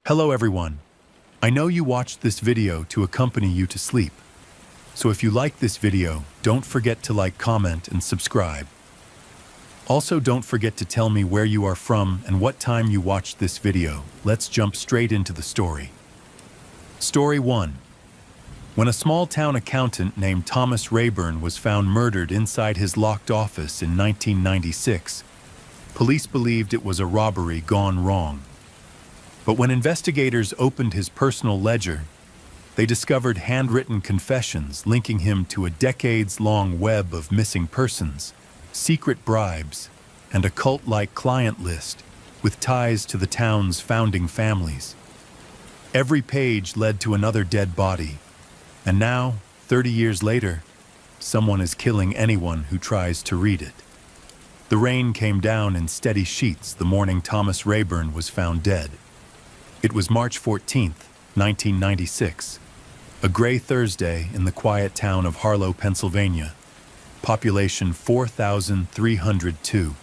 Hello everyone. I know you watched this video to accompany you to sleep. So if you like this video, don't forget to like, comment, and subscribe. Also, don't forget to tell me where you are from and what time you watched this video. Let's jump straight into the story. Story 1. When a small-town accountant named Thomas Rayburn was found murdered inside his locked office in 1996, police believed it was a robbery gone wrong. But when investigators opened his personal ledger, they discovered handwritten confessions linking him to a decades-long web of missing persons, secret bribes, and a cult-like client list with ties to the town's founding families. Every page led to another dead body, and now, 30 years later, someone is killing anyone who tries to read it. The rain came down in steady sheets the morning Thomas Rayburn was found dead. It was March 14th, 1996, a gray Thursday in the quiet town of Harlow, Pennsylvania, population 4,302.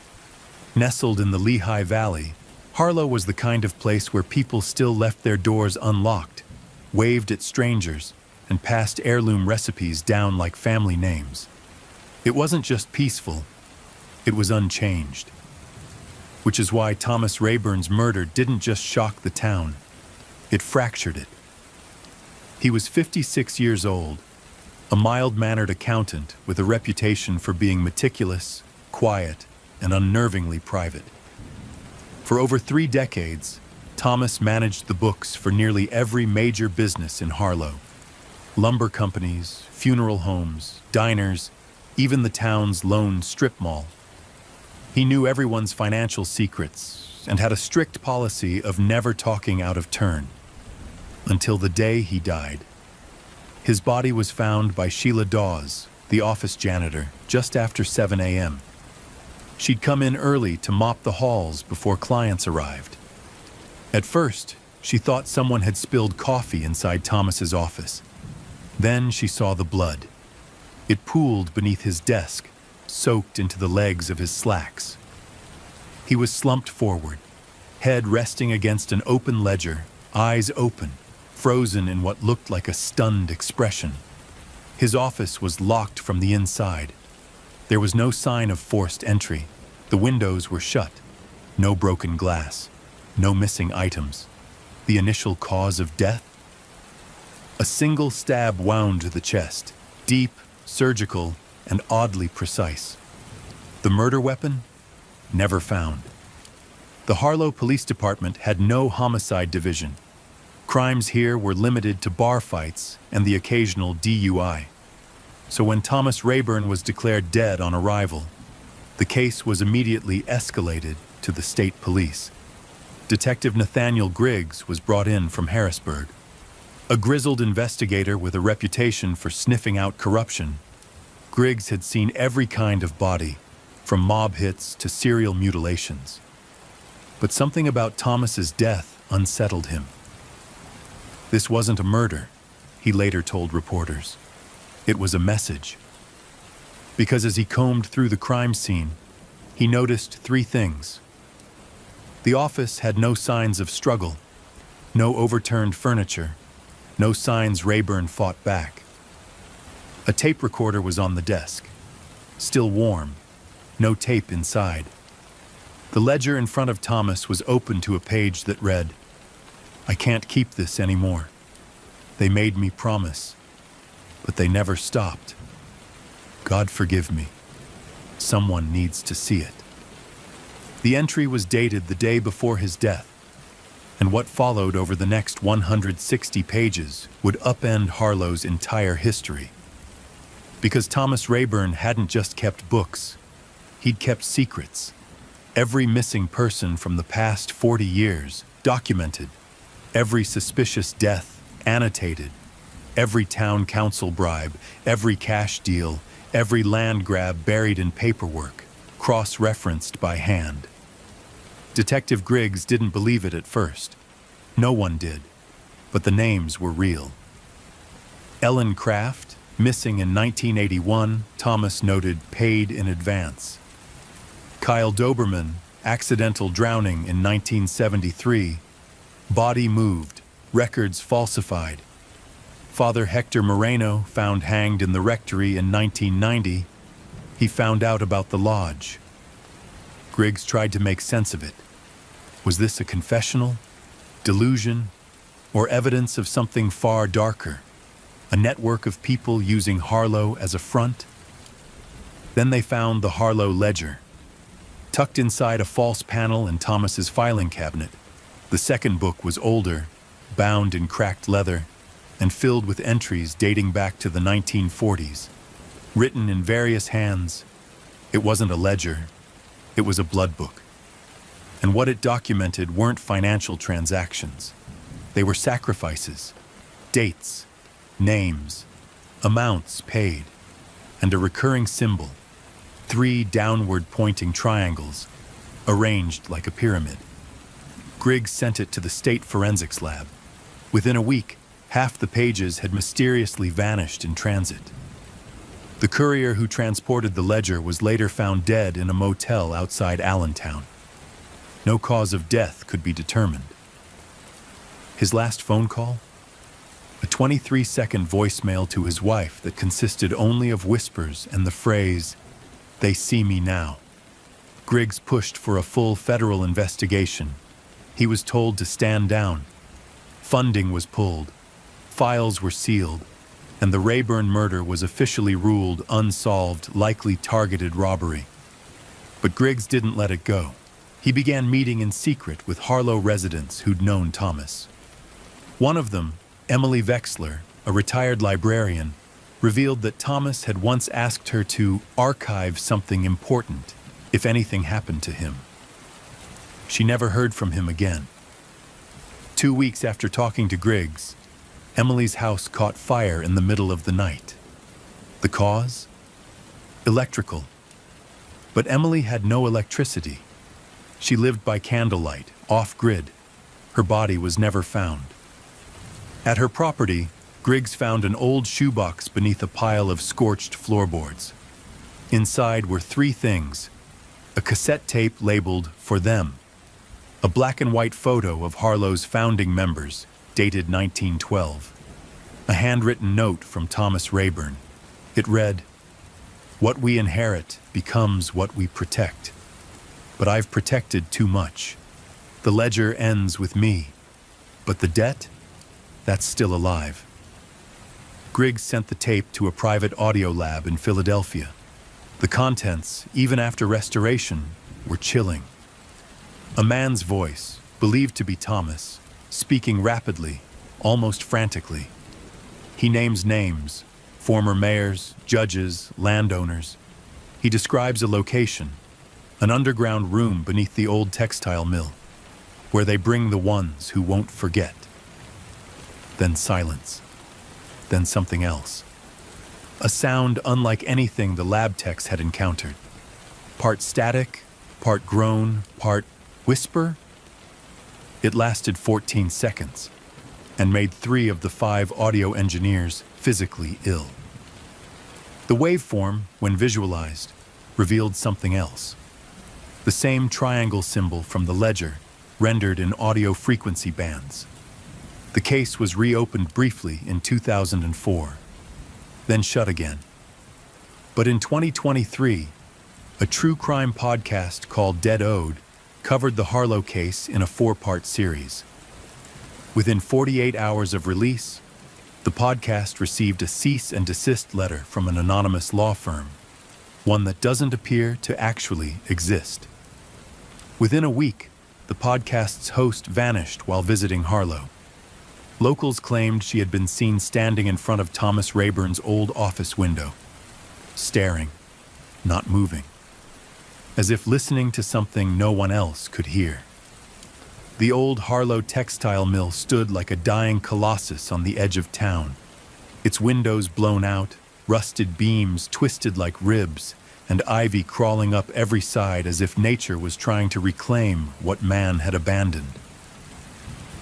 Nestled in the Lehigh Valley, Harlow was the kind of place where people still left their doors unlocked, waved at strangers, and passed heirloom recipes down like family names. It wasn't just peaceful, it was unchanged. Which is why Thomas Rayburn's murder didn't just shock the town, it fractured it. He was 56 years old, a mild-mannered accountant with a reputation for being meticulous, quiet, and unnervingly private. For over 3 decades, Thomas managed the books for nearly every major business in Harlow. Lumber companies, funeral homes, diners, even the town's lone strip mall. He knew everyone's financial secrets and had a strict policy of never talking out of turn. Until the day he died. His body was found by Sheila Dawes, the office janitor, just after 7 a.m. She'd come in early to mop the halls before clients arrived. At first, she thought someone had spilled coffee inside Thomas's office. Then she saw the blood. It pooled beneath his desk, soaked into the legs of his slacks. He was slumped forward, head resting against an open ledger, eyes open, frozen in what looked like a stunned expression. His office was locked from the inside. There was no sign of forced entry. The windows were shut. No broken glass. No missing items. The initial cause of death? A single stab wound to the chest, deep, surgical, and oddly precise. The murder weapon? Never found. The Harlow Police Department had no homicide division. Crimes here were limited to bar fights and the occasional DUI. So when Thomas Rayburn was declared dead on arrival, the case was immediately escalated to the state police. Detective Nathaniel Griggs was brought in from Harrisburg. A grizzled investigator with a reputation for sniffing out corruption, Griggs had seen every kind of body, from mob hits to serial mutilations. But something about Thomas's death unsettled him. This wasn't a murder, he later told reporters. It was a message. Because as he combed through the crime scene, he noticed 3 things. The office had no signs of struggle, no overturned furniture, no signs Rayburn fought back. A tape recorder was on the desk, still warm, no tape inside. The ledger in front of Thomas was open to a page that read, "I can't keep this anymore. They made me promise, but they never stopped. God forgive me. Someone needs to see it." The entry was dated the day before his death, and what followed over the next 160 pages would upend Harlow's entire history. Because Thomas Rayburn hadn't just kept books, he'd kept secrets. Every missing person from the past 40 years documented. Every suspicious death annotated. Every town council bribe, every cash deal, every land grab buried in paperwork, cross-referenced by hand. Detective Griggs didn't believe it at first. No one did, but the names were real. Ellen Kraft, missing in 1981, Thomas noted paid in advance. Kyle Doberman, accidental drowning in 1973, Body moved, records falsified. Father Hector Moreno found hanged in the rectory in 1990. He found out about the lodge. Griggs tried to make sense of it. Was this a confessional, delusion, or evidence of something far darker? A network of people using Harlow as a front? Then they found the Harlow ledger. Tucked inside a false panel in Thomas's filing cabinet, the second book was older, bound in cracked leather, and filled with entries dating back to the 1940s. Written in various hands, it wasn't a ledger, it was a blood book. And what it documented weren't financial transactions. They were sacrifices, dates, names, amounts paid, and a recurring symbol, 3 downward-pointing triangles, arranged like a pyramid. Griggs sent it to the State Forensics Lab. Within a week, half the pages had mysteriously vanished in transit. The courier who transported the ledger was later found dead in a motel outside Allentown. No cause of death could be determined. His last phone call? A 23-second voicemail to his wife that consisted only of whispers and the phrase, "They see me now." Griggs pushed for a full federal investigation. He was told to stand down. Funding was pulled. Files were sealed, and the Rayburn murder was officially ruled unsolved, likely targeted robbery. But Griggs didn't let it go. He began meeting in secret with Harlow residents who'd known Thomas. One of them, Emily Vexler, a retired librarian, revealed that Thomas had once asked her to archive something important if anything happened to him. She never heard from him again. 2 weeks after talking to Griggs, Emily's house caught fire in the middle of the night. The cause? Electrical. But Emily had no electricity. She lived by candlelight, off-grid. Her body was never found. At her property, Griggs found an old shoebox beneath a pile of scorched floorboards. Inside were 3 things: a cassette tape labeled "For Them," a black and white photo of Harlow's founding members, dated 1912, a handwritten note from Thomas Rayburn. It read, "What we inherit becomes what we protect. But I've protected too much. The ledger ends with me, but the debt, that's still alive." Griggs sent the tape to a private audio lab in Philadelphia. The contents, even after restoration, were chilling. A man's voice, believed to be Thomas, speaking rapidly, almost frantically. He names names, former mayors, judges, landowners. He describes a location, an underground room beneath the old textile mill, where they bring the ones who won't forget. Then silence. Then something else. A sound unlike anything the lab techs had encountered. Part static, part groan, part whisper. It lasted 14 seconds and made 3 of the 5 audio engineers physically ill. The waveform, when visualized, revealed something else. The same triangle symbol from the ledger, rendered in audio frequency bands. The case was reopened briefly in 2004, then shut again. But in 2023, a true crime podcast called Dead Ode covered the Harlow case in a 4-part series. Within 48 hours of release, the podcast received a cease and desist letter from an anonymous law firm, one that doesn't appear to actually exist. Within a week, the podcast's host vanished while visiting Harlow. Locals claimed she had been seen standing in front of Thomas Rayburn's old office window, staring, not moving, as if listening to something no one else could hear. The old Harlow textile mill stood like a dying colossus on the edge of town, its windows blown out, rusted beams twisted like ribs, and ivy crawling up every side as if nature was trying to reclaim what man had abandoned.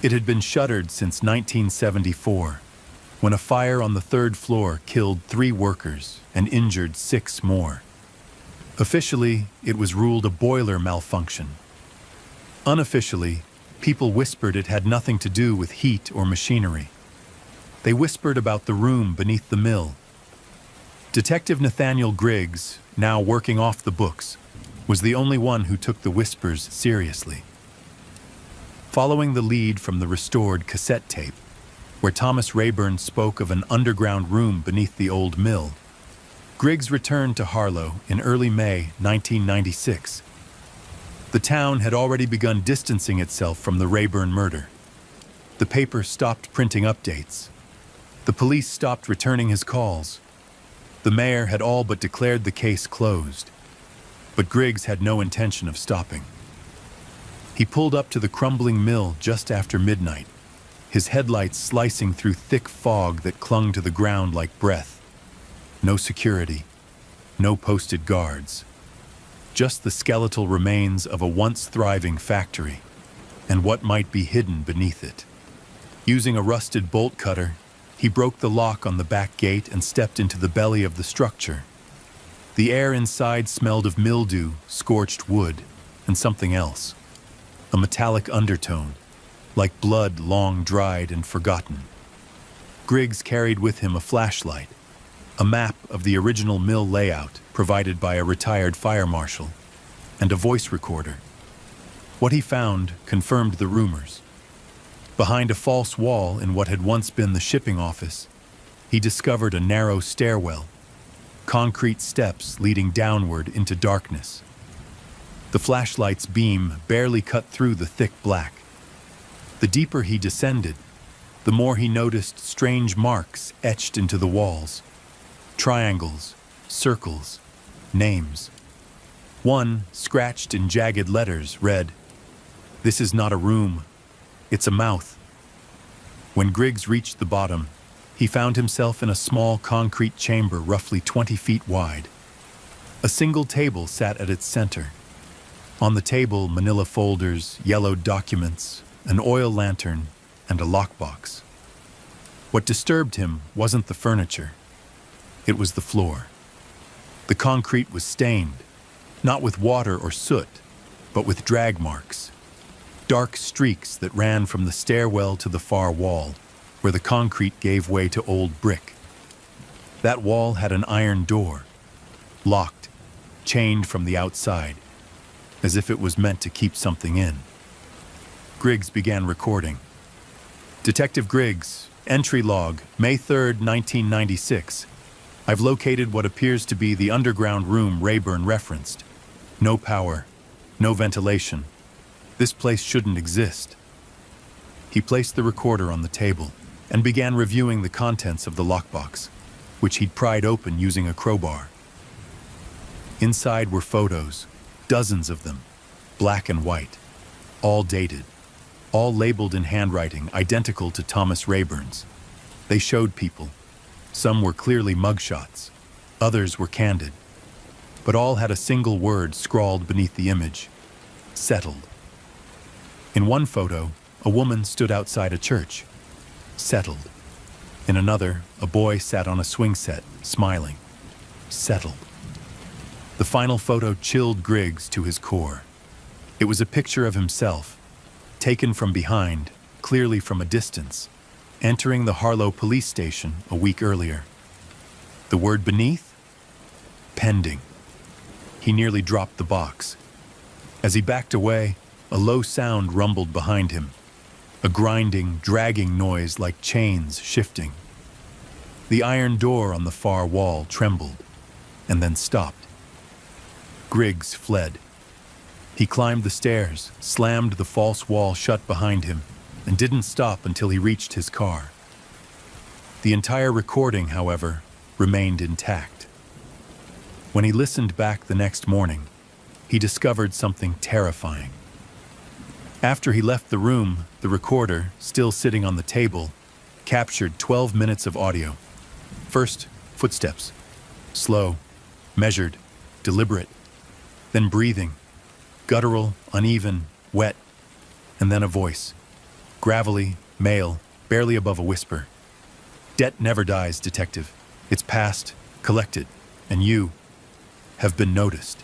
It had been shuttered since 1974, when a fire on the 3rd floor killed 3 workers and injured 6 more. Officially, it was ruled a boiler malfunction. Unofficially, People whispered it had nothing to do with heat or machinery. They whispered about the room beneath the mill. Detective Nathaniel Griggs, now working off the books, was the only one who took the whispers seriously. Following the lead from the restored cassette tape, where Thomas Rayburn spoke of an underground room beneath the old mill, Griggs returned to Harlow in early May 1996. The town had already begun distancing itself from the Rayburn murder. The paper stopped printing updates. The police stopped returning his calls. The mayor had all but declared the case closed. But Griggs had no intention of stopping. He pulled up to the crumbling mill just after midnight, his headlights slicing through thick fog that clung to the ground like breath. No security, no posted guards. Just the skeletal remains of a once thriving factory, and what might be hidden beneath it. Using a rusted bolt cutter, he broke the lock on the back gate and stepped into the belly of the structure. The air inside smelled of mildew, scorched wood, and something else. A metallic undertone, like blood long dried and forgotten. Griggs carried with him a flashlight, a map of the original mill layout provided by a retired fire marshal, and a voice recorder. What he found confirmed the rumors. Behind a false wall in what had once been the shipping office, he discovered a narrow stairwell, concrete steps leading downward into darkness. The flashlight's beam barely cut through the thick black. The deeper he descended, the more he noticed strange marks etched into the walls. Triangles, circles, names. One, scratched in jagged letters, read, "This is not a room, it's a mouth." When Griggs reached the bottom, he found himself in a small concrete chamber roughly 20 feet wide. A single table sat at its center. On the table, manila folders, yellowed documents, an oil lantern, and a lockbox. What disturbed him wasn't the furniture. It was the floor. The concrete was stained, not with water or soot, but with drag marks. Dark streaks that ran from the stairwell to the far wall, where the concrete gave way to old brick. That wall had an iron door, locked, chained from the outside, as if it was meant to keep something in. Griggs began recording. Detective Griggs, entry log, May 3rd, 1996. I've located what appears to be the underground room Rayburn referenced. No power, no ventilation. This place shouldn't exist. He placed the recorder on the table and began reviewing the contents of the lockbox, which he'd pried open using a crowbar. Inside were photos, dozens of them, black and white, all dated, all labeled in handwriting identical to Thomas Rayburn's. They showed people. Some were clearly mugshots, others were candid, but all had a single word scrawled beneath the image: settled. In one photo, a woman stood outside a church, settled. In another, a boy sat on a swing set, smiling, settled. The final photo chilled Griggs to his core. It was a picture of himself, taken from behind, clearly from a distance, entering the Harlow police station a week earlier. The word beneath? Pending. He nearly dropped the box. As he backed away, a low sound rumbled behind him, a grinding, dragging noise like chains shifting. The iron door on the far wall trembled, and then stopped. Griggs fled. He climbed the stairs, slammed the false wall shut behind him, and didn't stop until he reached his car. The entire recording, however, remained intact. When he listened back the next morning, he discovered something terrifying. After he left the room, the recorder, still sitting on the table, captured 12 minutes of audio. First, footsteps. Slow, measured, deliberate. Then breathing. Guttural, uneven, wet. And then a voice. Gravelly, male, barely above a whisper. Debt never dies, detective. It's past, collected, and you have been noticed.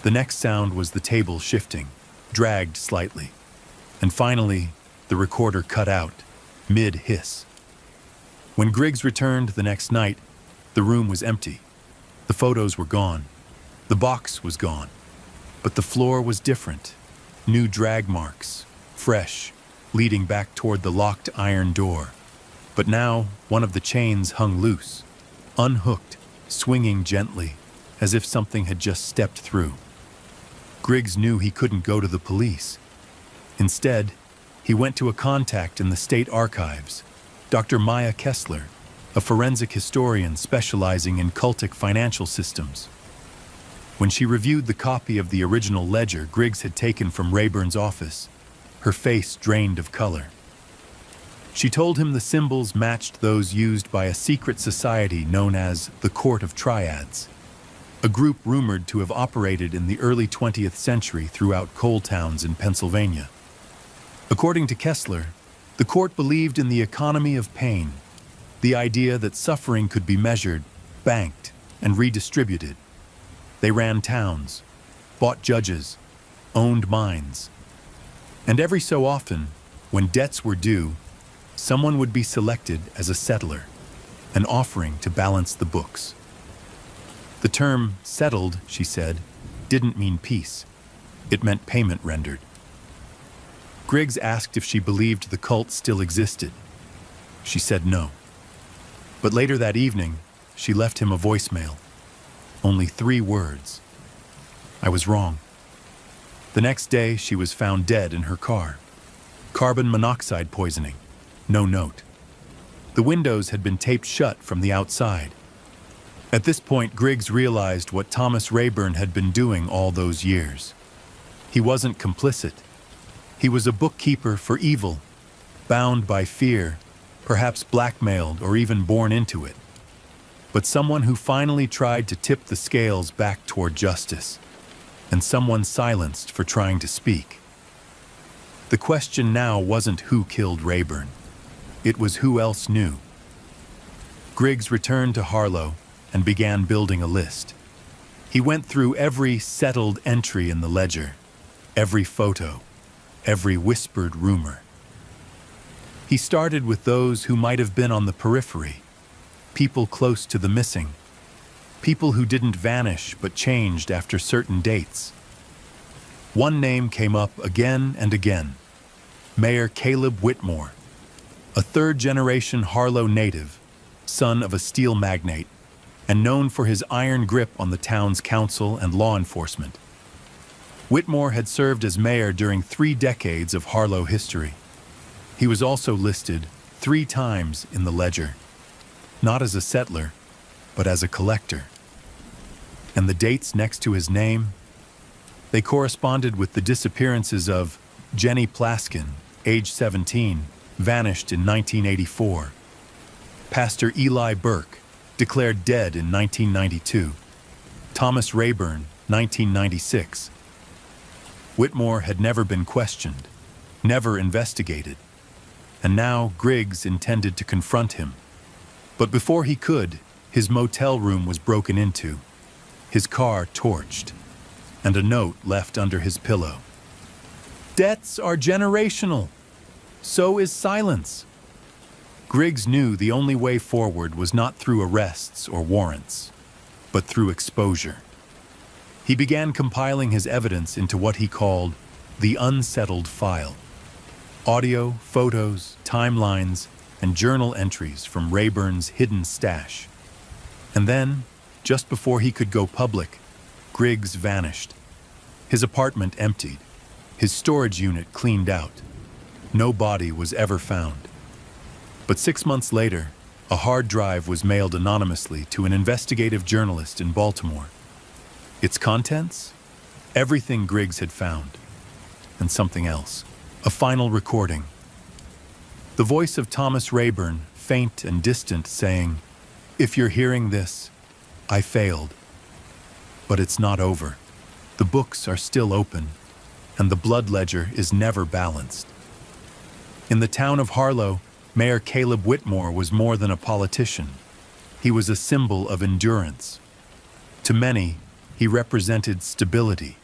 The next sound was the table shifting, dragged slightly. And finally, the recorder cut out, mid-hiss. When Griggs returned the next night, the room was empty. The photos were gone. The box was gone. But the floor was different. New drag marks, fresh, leading back toward the locked iron door. But now, one of the chains hung loose, unhooked, swinging gently, as if something had just stepped through. Griggs knew he couldn't go to the police. Instead, he went to a contact in the state archives, Dr. Maya Kessler, a forensic historian specializing in cultic financial systems. When she reviewed the copy of the original ledger Griggs had taken from Rayburn's office, her face drained of color. She told him the symbols matched those used by a secret society known as the Court of Triads, a group rumored to have operated in the early 20th century throughout coal towns in Pennsylvania. According to Kessler, the court believed in the economy of pain, the idea that suffering could be measured, banked, and redistributed. They ran towns, bought judges, owned mines. And every so often, when debts were due, someone would be selected as a settler, an offering to balance the books. The term settled, she said, didn't mean peace. It meant payment rendered. Griggs asked if she believed the cult still existed. She said no. But later that evening, she left him a voicemail. Only 3 words. I was wrong. The next day, she was found dead in her car. Carbon monoxide poisoning. No note. The windows had been taped shut from the outside. At this point, Griggs realized what Thomas Rayburn had been doing all those years. He wasn't complicit. He was a bookkeeper for evil, bound by fear, perhaps blackmailed or even born into it. But someone who finally tried to tip the scales back toward justice, and someone silenced for trying to speak. The question now wasn't who killed Rayburn. It was who else knew. Griggs returned to Harlow and began building a list. He went through every settled entry in the ledger, every photo, every whispered rumor. He started with those who might have been on the periphery, people close to the missing, people who didn't vanish but changed after certain dates. One name came up again and again: Mayor Caleb Whitmore, a third-generation Harlow native, son of a steel magnate, and known for his iron grip on the town's council and law enforcement. Whitmore had served as mayor during 3 decades of Harlow history. He was also listed 3 times in the ledger, not as a settler, but as a collector. And the dates next to his name, they corresponded with the disappearances of Jenny Plaskin, age 17, vanished in 1984. Pastor Eli Burke, declared dead in 1992. Thomas Rayburn, 1996. Whitmore had never been questioned, never investigated, and now Griggs intended to confront him. But before he could, his motel room was broken into, his car torched, and a note left under his pillow. Debts are generational. So is silence. Griggs knew the only way forward was not through arrests or warrants, but through exposure. He began compiling his evidence into what he called the unsettled file. Audio, photos, timelines, and journal entries from Rayburn's hidden stash. And then, just before he could go public, Griggs vanished. His apartment emptied, his storage unit cleaned out. No body was ever found. But 6 months later, a hard drive was mailed anonymously to an investigative journalist in Baltimore. Its contents? Everything Griggs had found. And something else. A final recording. The voice of Thomas Rayburn, faint and distant, saying, "If you're hearing this, I failed. But it's not over. The books are still open, and the blood ledger is never balanced." In the town of Harlow, Mayor Caleb Whitmore was more than a politician. He was a symbol of endurance. To many, he represented stability.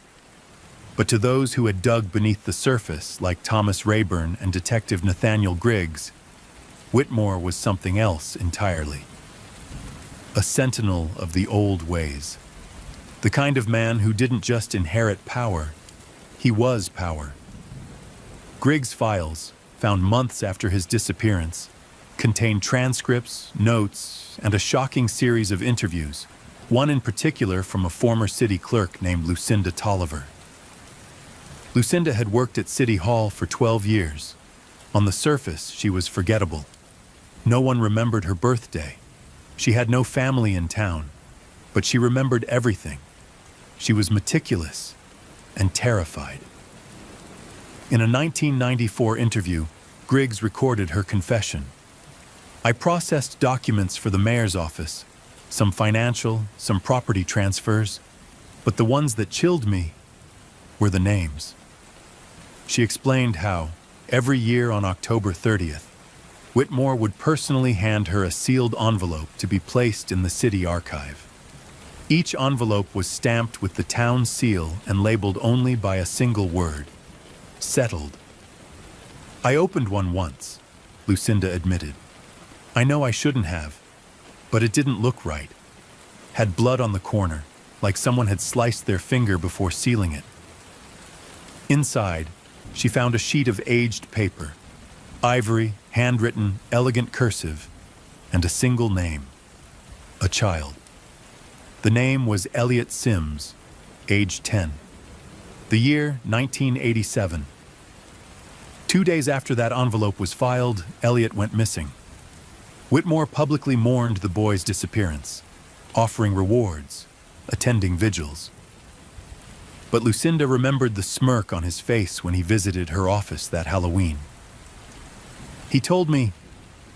But to those who had dug beneath the surface, like Thomas Rayburn and Detective Nathaniel Griggs, Whitmore was something else entirely. A sentinel of the old ways. The kind of man who didn't just inherit power, he was power. Griggs' files, found months after his disappearance, contained transcripts, notes, and a shocking series of interviews, one in particular from a former city clerk named Lucinda Tolliver. Lucinda had worked at City Hall for 12 years. On the surface, she was forgettable. No one remembered her birthday. She had no family in town, but she remembered everything. She was meticulous and terrified. In a 1994 interview, Griggs recorded her confession. "I processed documents for the mayor's office, some financial, some property transfers, but the ones that chilled me were the names." She explained how, every year on October 30th, Whitmore would personally hand her a sealed envelope to be placed in the city archive. Each envelope was stamped with the town seal and labeled only by a single word: settled. "I opened one once," Lucinda admitted. "I know I shouldn't have, but it didn't look right. Had blood on the corner, like someone had sliced their finger before sealing it." Inside, she found a sheet of aged paper, ivory, handwritten, elegant cursive, and a single name: a child. The name was Elliot Sims, age 10. The year, 1987. 2 days after that envelope was filed, Elliot went missing. Whitmore publicly mourned the boy's disappearance, offering rewards, attending vigils. But Lucinda remembered the smirk on his face when he visited her office that Halloween. "He told me,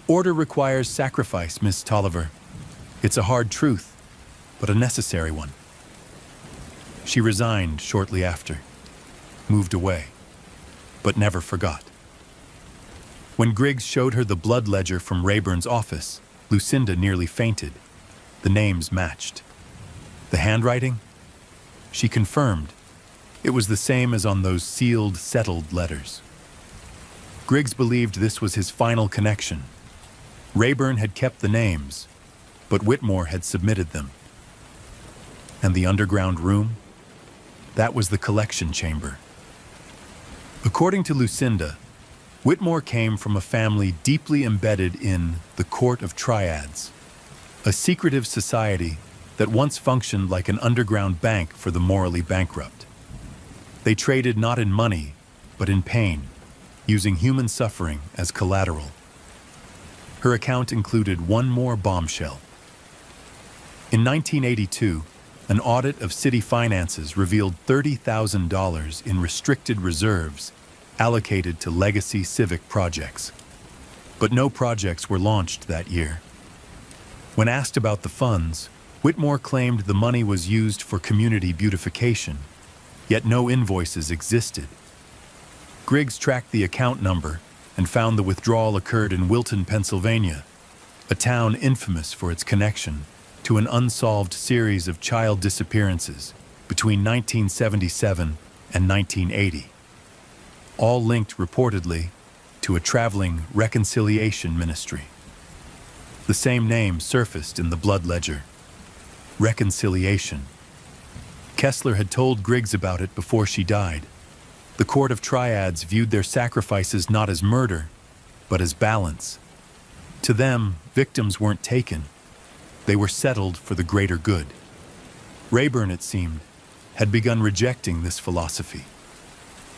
'Order requires sacrifice, Miss Tolliver. It's a hard truth, but a necessary one.' She resigned shortly after, moved away, but never forgot. When Griggs showed her the blood ledger from Rayburn's office, Lucinda nearly fainted. The names matched. The handwriting? She confirmed. It was the same as on those sealed, settled letters. Griggs believed this was his final connection. Rayburn had kept the names, but Whitmore had submitted them. And the underground room? That was the collection chamber. According to Lucinda, Whitmore came from a family deeply embedded in the Court of Triads, a secretive society that once functioned like an underground bank for the morally bankrupt. They traded not in money, but in pain, using human suffering as collateral. Her account included one more bombshell. In 1982, an audit of city finances revealed $30,000 in restricted reserves allocated to legacy civic projects. But no projects were launched that year. When asked about the funds, Whitmore claimed the money was used for community beautification, yet no invoices existed. Griggs tracked the account number and found the withdrawal occurred in Wilton, Pennsylvania, a town infamous for its connection to an unsolved series of child disappearances between 1977 and 1980, all linked reportedly to a traveling reconciliation ministry. The same name surfaced in the blood ledger: reconciliation. Kessler had told Griggs about it before she died. The Court of Triads viewed their sacrifices not as murder, but as balance. To them, victims weren't taken. They were settled for the greater good. Rayburn, it seemed, had begun rejecting this philosophy.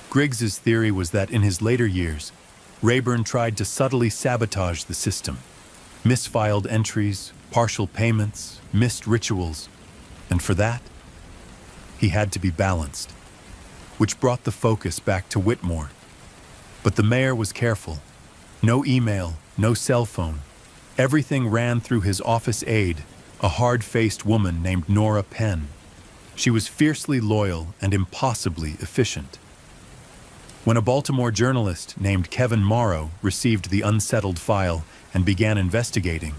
Griggs's theory was that in his later years, Rayburn tried to subtly sabotage the system. Misfiled entries, partial payments, missed rituals, and for that, he had to be balanced, which brought the focus back to Whitmore. But the mayor was careful. No email, no cell phone. Everything ran through his office aide, a hard-faced woman named Nora Penn. She was fiercely loyal and impossibly efficient. When a Baltimore journalist named Kevin Morrow received the unsettled file and began investigating,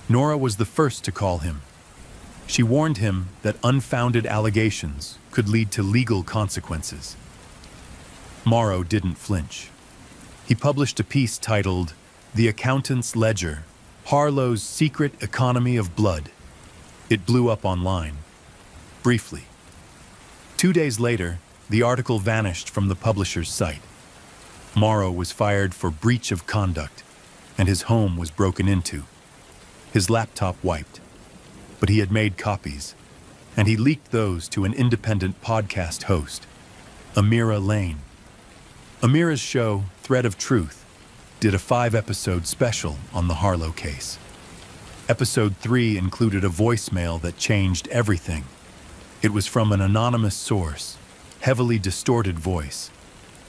Nora was the first to call him. She warned him that unfounded allegations could lead to legal consequences. Morrow didn't flinch. He published a piece titled "The Accountant's Ledger: Harlow's Secret Economy of Blood." It blew up online. Briefly. 2 days later, the article vanished from the publisher's site. Morrow was fired for breach of conduct, and his home was broken into. His laptop wiped. But he had made copies, and he leaked those to an independent podcast host, Amira Lane. Amira's show, Thread of Truth, did a 5-episode special on the Harlow case. Episode 3 included a voicemail that changed everything. It was from an anonymous source, heavily distorted voice,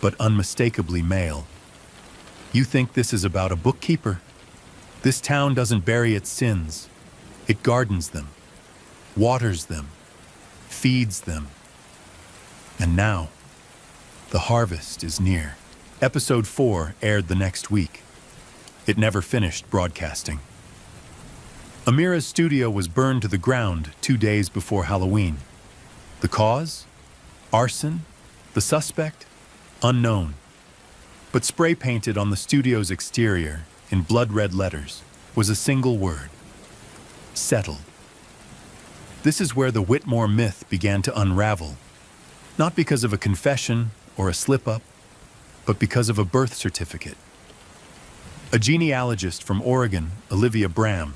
but unmistakably male. "You think this is about a bookkeeper? This town doesn't bury its sins. It gardens them, waters them, feeds them. And now, the harvest is near." Episode 4 aired the next week. It never finished broadcasting. Amira's studio was burned to the ground 2 days before Halloween. The cause? Arson? The suspect? Unknown. But spray-painted on the studio's exterior, in blood-red letters, was a single word: settled. This is where the Whitmore myth began to unravel, not because of a confession or a slip-up, but because of a birth certificate. A genealogist from Oregon, Olivia Bram,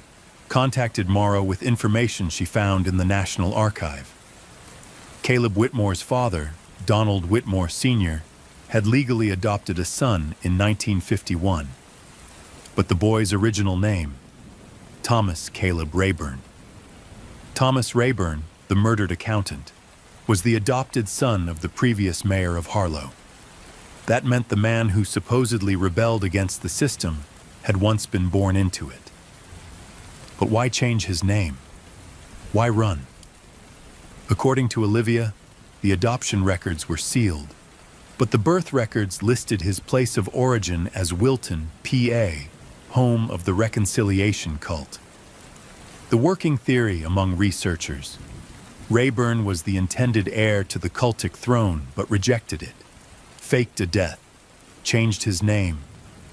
contacted Morrow with information she found in the National Archive. Caleb Whitmore's father, Donald Whitmore Sr., had legally adopted a son in 1951, but the boy's original name, Thomas Caleb Rayburn. Thomas Rayburn, the murdered accountant, was the adopted son of the previous mayor of Harlow. That meant the man who supposedly rebelled against the system had once been born into it. But why change his name? Why run? According to Olivia, the adoption records were sealed, but the birth records listed his place of origin as Wilton, PA, home of the Reconciliation cult. The working theory among researchers: Rayburn was the intended heir to the cultic throne but rejected it, faked a death, changed his name,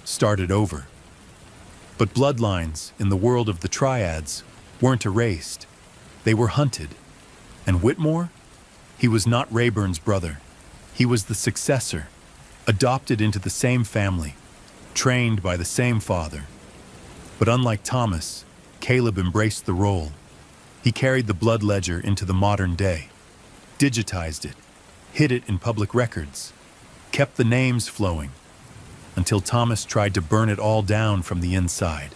started over. But bloodlines in the world of the triads weren't erased. They were hunted. And Whitmore? He was not Rayburn's brother. He was the successor, adopted into the same family, trained by the same father. But unlike Thomas, Caleb embraced the role. He carried the blood ledger into the modern day, digitized it, hid it in public records, kept the names flowing, until Thomas tried to burn it all down from the inside.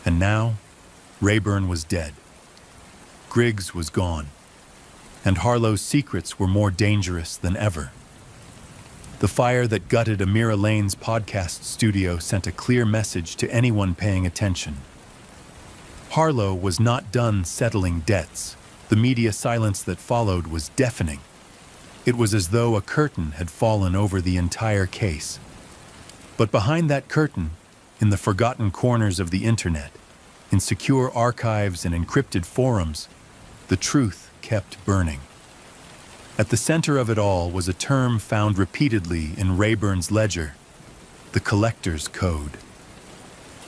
And now, Rayburn was dead. Griggs was gone. And Harlow's secrets were more dangerous than ever. The fire that gutted Amira Lane's podcast studio sent a clear message to anyone paying attention. Harlow was not done settling debts. The media silence that followed was deafening. It was as though a curtain had fallen over the entire case. But behind that curtain, in the forgotten corners of the internet, in secure archives and encrypted forums, the truth kept burning. At the center of it all was a term found repeatedly in Rayburn's ledger: the collector's code.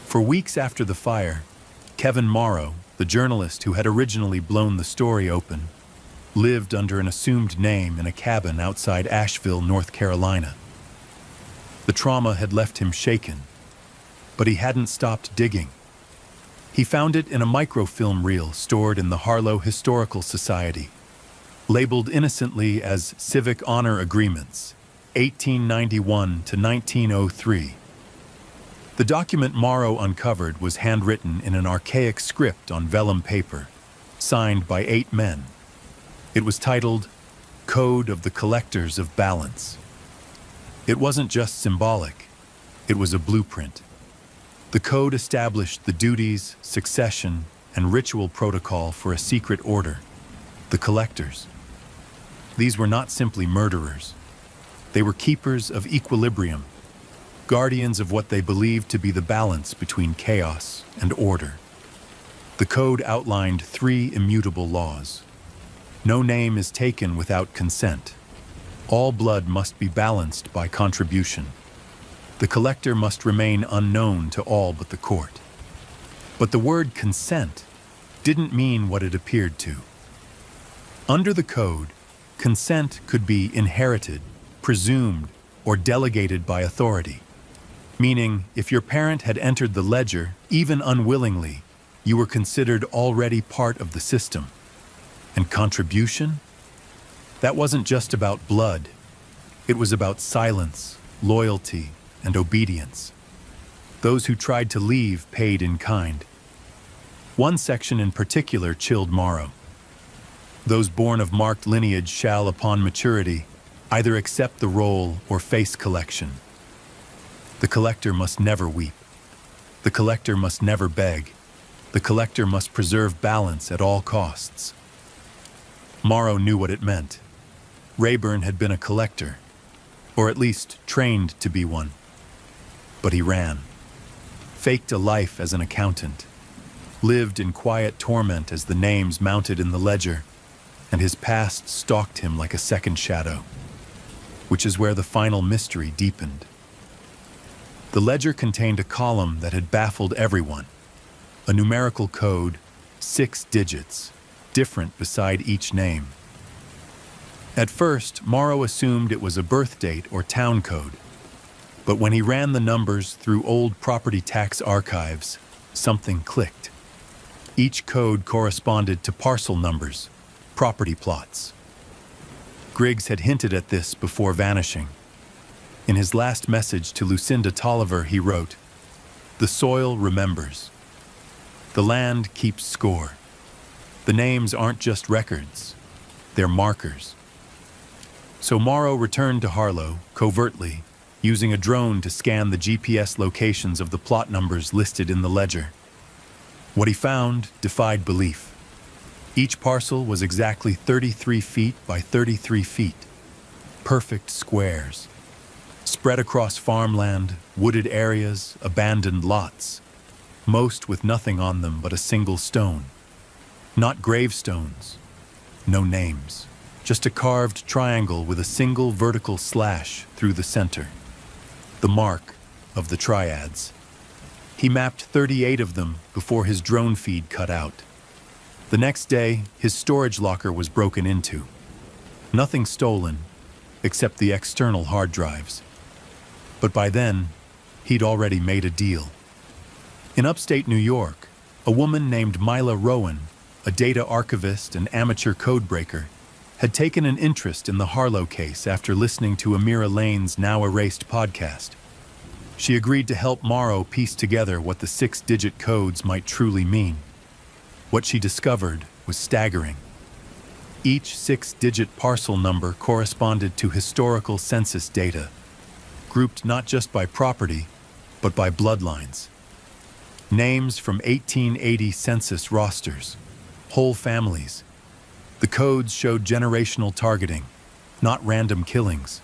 For weeks after the fire, Kevin Morrow, the journalist who had originally blown the story open, lived under an assumed name in a cabin outside Asheville, North Carolina. The trauma had left him shaken, but he hadn't stopped digging. He found it in a microfilm reel stored in the Harlow Historical Society, labeled innocently as Civic Honor Agreements, 1891 to 1903. The document Morrow uncovered was handwritten in an archaic script on vellum paper, signed by 8 men. It was titled Code of the Collectors of Balance. It wasn't just symbolic, it was a blueprint. The code established the duties, succession, and ritual protocol for a secret order, the collectors. These were not simply murderers. They were keepers of equilibrium, guardians of what they believed to be the balance between chaos and order. The code outlined 3 immutable laws. No name is taken without consent. All blood must be balanced by contribution. The collector must remain unknown to all but the court. But the word consent didn't mean what it appeared to. Under the code, consent could be inherited, presumed, or delegated by authority. Meaning, if your parent had entered the ledger, even unwillingly, you were considered already part of the system. And contribution? That wasn't just about blood. It was about silence, loyalty, and obedience. Those who tried to leave paid in kind. One section in particular chilled Morrow. Those born of marked lineage shall, upon maturity, either accept the role or face collection. The collector must never weep. The collector must never beg. The collector must preserve balance at all costs. Morrow knew what it meant. Rayburn had been a collector, or at least trained to be one. But he ran, faked a life as an accountant, lived in quiet torment as the names mounted in the ledger, and his past stalked him like a second shadow, which is where the final mystery deepened. The ledger contained a column that had baffled everyone, a numerical code, 6 digits, different beside each name. At first, Morrow assumed it was a birth date or town code, but when he ran the numbers through old property tax archives, something clicked. Each code corresponded to parcel numbers, property plots. Griggs had hinted at this before vanishing. In his last message to Lucinda Tolliver, he wrote, "The soil remembers. The land keeps score. The names aren't just records, they're markers." So Morrow returned to Harlow, covertly, using a drone to scan the GPS locations of the plot numbers listed in the ledger. What he found defied belief. Each parcel was exactly 33 feet by 33 feet. Perfect squares. Spread across farmland, wooded areas, abandoned lots. Most with nothing on them but a single stone. Not gravestones. No names. Just a carved triangle with a single vertical slash through the center. The mark of the triads. He mapped 38 of them before his drone feed cut out. The next day, his storage locker was broken into. Nothing stolen, except the external hard drives. But by then, he'd already made a deal. In upstate New York, a woman named Mila Rowan, a data archivist and amateur codebreaker, had taken an interest in the Harlow case after listening to Amira Lane's now erased podcast. She agreed to help Morrow piece together what the 6-digit codes might truly mean. What she discovered was staggering. Each 6-digit parcel number corresponded to historical census data, grouped not just by property, but by bloodlines. Names from 1880 census rosters, whole families. The codes showed generational targeting, not random killings,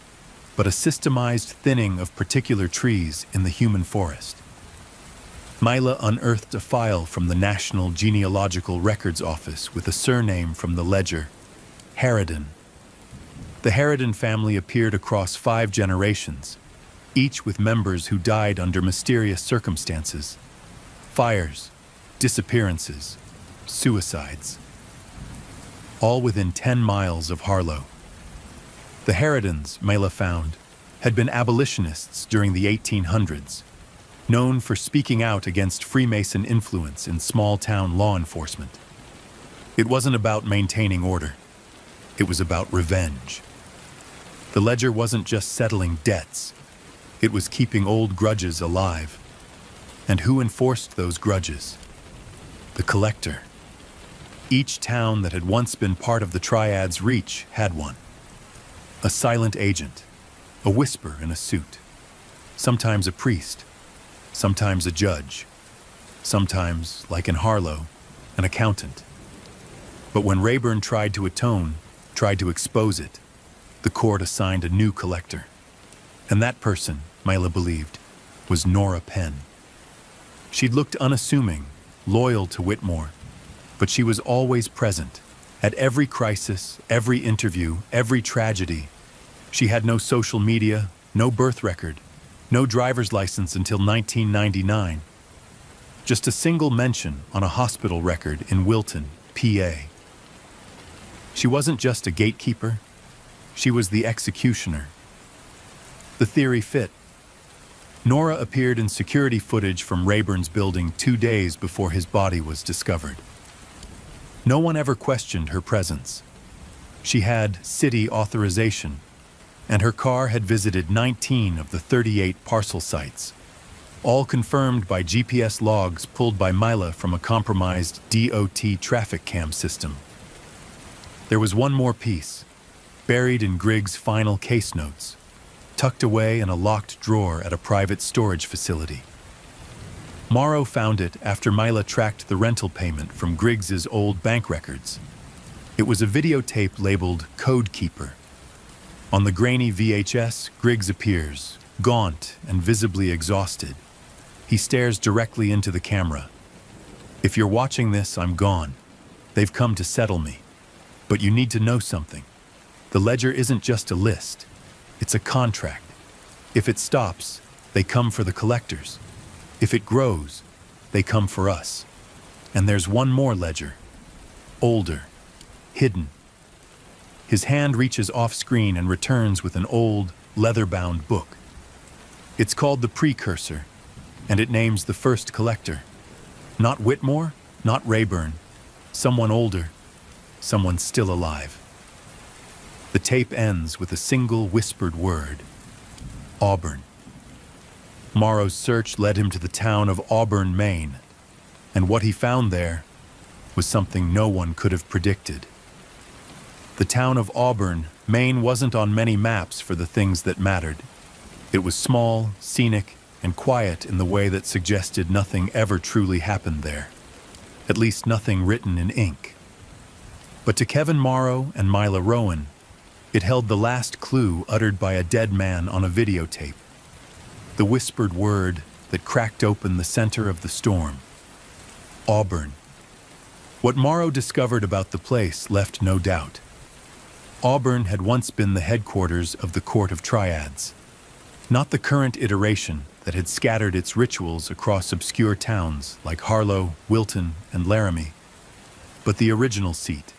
but a systemized thinning of particular trees in the human forest. Mila unearthed a file from the National Genealogical Records Office with a surname from the ledger, Harridan. The Harridan family appeared across 5 generations, each with members who died under mysterious circumstances. Fires, disappearances, suicides. All within 10 miles of Harlow. The Harridans, Mila found, had been abolitionists during the 1800s, known for speaking out against Freemason influence in small-town law enforcement. It wasn't about maintaining order. It was about revenge. The ledger wasn't just settling debts. It was keeping old grudges alive. And who enforced those grudges? The collector. Each town that had once been part of the Triad's reach had one. A silent agent, a whisper in a suit. Sometimes a priest, sometimes a judge, sometimes, like in Harlow, an accountant. But when Rayburn tried to atone, tried to expose it, the court assigned a new collector. And that person, Mila believed, was Nora Penn. She'd looked unassuming, loyal to Whitmore, but she was always present. At every crisis, every interview, every tragedy. She had no social media, no birth record, no driver's license until 1999. Just a single mention on a hospital record in Wilton, PA. She wasn't just a gatekeeper, she was the executioner. The theory fit. Nora appeared in security footage from Rayburn's building 2 days before his body was discovered. No one ever questioned her presence. She had city authorization, and her car had visited 19 of the 38 parcel sites, all confirmed by GPS logs pulled by Mila from a compromised DOT traffic cam system. There was one more piece, buried in Griggs' final case notes, tucked away in a locked drawer at a private storage facility. Morrow found it after Mila tracked the rental payment from Griggs' old bank records. It was a videotape labeled Code Keeper. On the grainy VHS, Griggs appears, gaunt and visibly exhausted. He stares directly into the camera. "If you're watching this, I'm gone. They've come to settle me. But you need to know something. The ledger isn't just a list. It's a contract. If it stops, they come for the collectors. If it grows, they come for us. And there's one more ledger. Older. Hidden." His hand reaches off-screen and returns with an old, leather-bound book. It's called The Precursor, and it names the first collector. Not Whitmore, not Rayburn. Someone older, someone still alive. The tape ends with a single whispered word. Auburn. Morrow's search led him to the town of Auburn, Maine, and what he found there was something no one could have predicted. The town of Auburn, Maine wasn't on many maps for the things that mattered. It was small, scenic, and quiet in the way that suggested nothing ever truly happened there. At least nothing written in ink. But to Kevin Morrow and Mila Rowan, it held the last clue uttered by a dead man on a videotape. The whispered word that cracked open the center of the storm. Auburn. What Morrow discovered about the place left no doubt. Auburn had once been the headquarters of the Court of Triads. Not the current iteration that had scattered its rituals across obscure towns like Harlow, Wilton, and Laramie, but the original seat,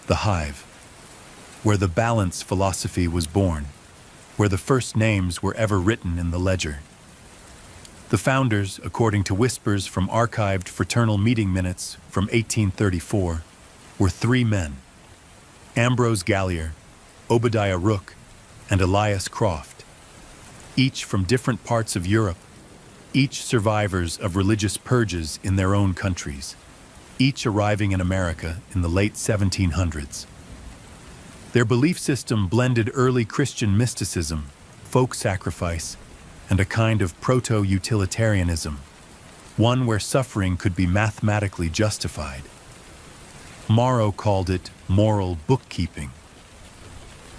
the Hive, where the balance philosophy was born, where the first names were ever written in the ledger. The founders, according to whispers from archived fraternal meeting minutes from 1834, were 3 men: Ambrose Gallier, Obadiah Rook, and Elias Croft, each from different parts of Europe, each survivors of religious purges in their own countries, each arriving in America in the late 1700s. Their belief system blended early Christian mysticism, folk sacrifice, and a kind of proto-utilitarianism, one where suffering could be mathematically justified. Morrow called it moral bookkeeping.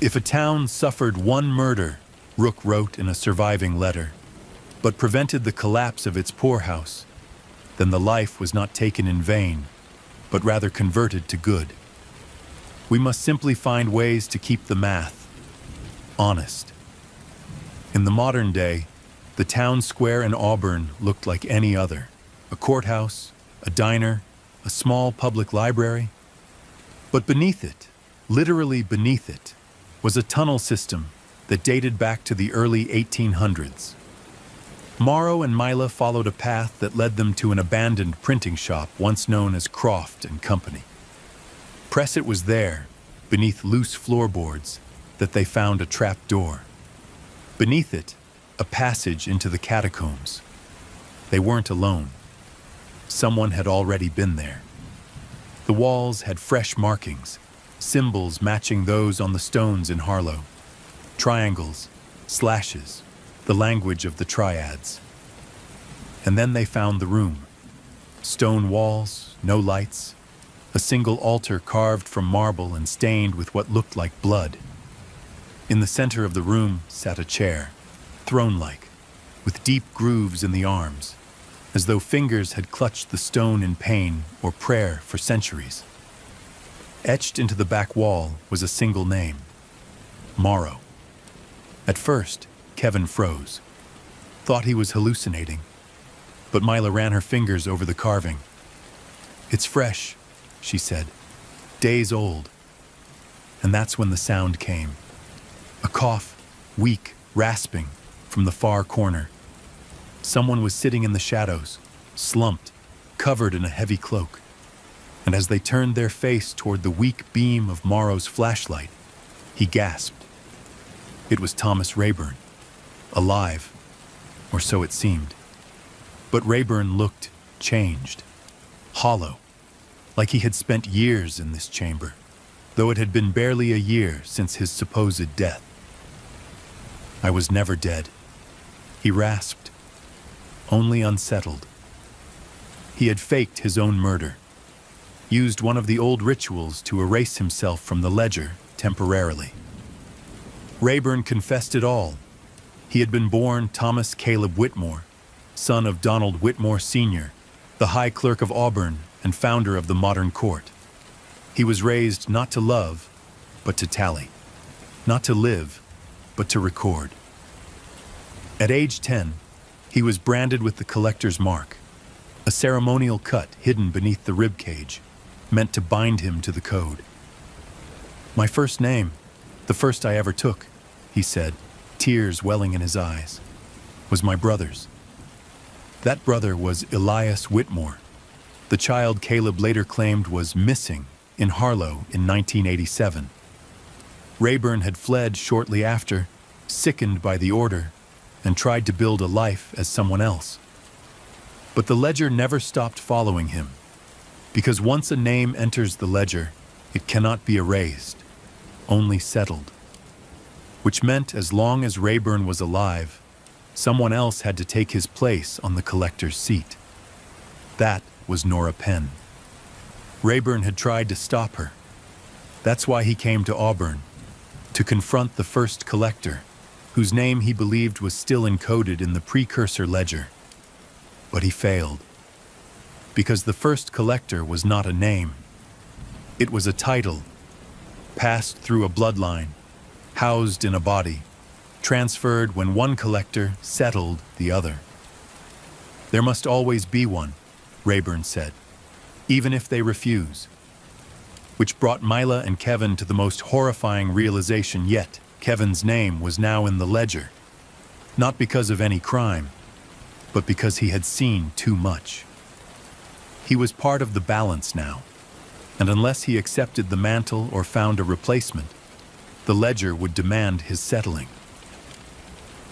If a town suffered one murder, Rook wrote in a surviving letter, but prevented the collapse of its poorhouse, then the life was not taken in vain, but rather converted to good. We must simply find ways to keep the math honest. In the modern day, the town square in Auburn looked like any other: a courthouse, a diner, a small public library. But beneath it, literally beneath it, was a tunnel system that dated back to the early 1800s. Morrow and Mila followed a path that led them to an abandoned printing shop once known as Croft and Company. It was there, beneath loose floorboards, that they found a trap door. Beneath it, a passage into the catacombs. They weren't alone. Someone had already been there. The walls had fresh markings, symbols matching those on the stones in Harlow. Triangles, slashes, the language of the triads. And then they found the room. Stone walls, no lights, a single altar carved from marble and stained with what looked like blood. In the center of the room sat a chair, throne-like, with deep grooves in the arms. as though fingers had clutched the stone in pain or prayer for centuries. Etched into the back wall was a single name: Morrow. At first, Kevin froze, thought he was hallucinating, but Mila ran her fingers over the carving. "It's fresh," she said, "days old." And that's when the sound came. A cough, weak, rasping, from the far corner. Someone was sitting in the shadows, slumped, covered in a heavy cloak. And as they turned their face toward the weak beam of Morrow's flashlight, he gasped. It was Thomas Rayburn, alive, or so it seemed. But Rayburn looked changed, hollow, like he had spent years in this chamber, though it had been barely a year since his supposed death. "I was never dead," he rasped, only unsettled. He had faked his own murder, used one of the old rituals to erase himself from the ledger temporarily. Rayburn confessed it all. He had been born Thomas Caleb Whitmore, son of Donald Whitmore Sr., the High Clerk of Auburn and founder of the modern court. He was raised not to love, but to tally, not to live, but to record. At age 10, he was branded with the collector's mark, a ceremonial cut hidden beneath the rib cage, meant to bind him to the code. "My first name, the first I ever took," he said, tears welling in his eyes, "was my brother's. That brother was Elias Whitmore, the child Caleb later claimed was missing in Harlow in 1987. Rayburn had fled shortly after, sickened by the order, and tried to build a life as someone else. But the ledger never stopped following him, because once a name enters the ledger, it cannot be erased, only settled. Which meant as long as Rayburn was alive, someone else had to take his place on the collector's seat. That was Nora Penn. Rayburn had tried to stop her. That's why he came to Auburn, to confront the first collector, whose name he believed was still encoded in the precursor ledger. But he failed. Because the first collector was not a name. It was a title, passed through a bloodline, housed in a body, transferred when one collector settled the other. "There must always be one," Rayburn said, "even if they refuse." Which brought Mila and Kevin to the most horrifying realization yet. Kevin's name was now in the ledger, not because of any crime, but because he had seen too much. He was part of the balance now, and unless he accepted the mantle or found a replacement, the ledger would demand his settling.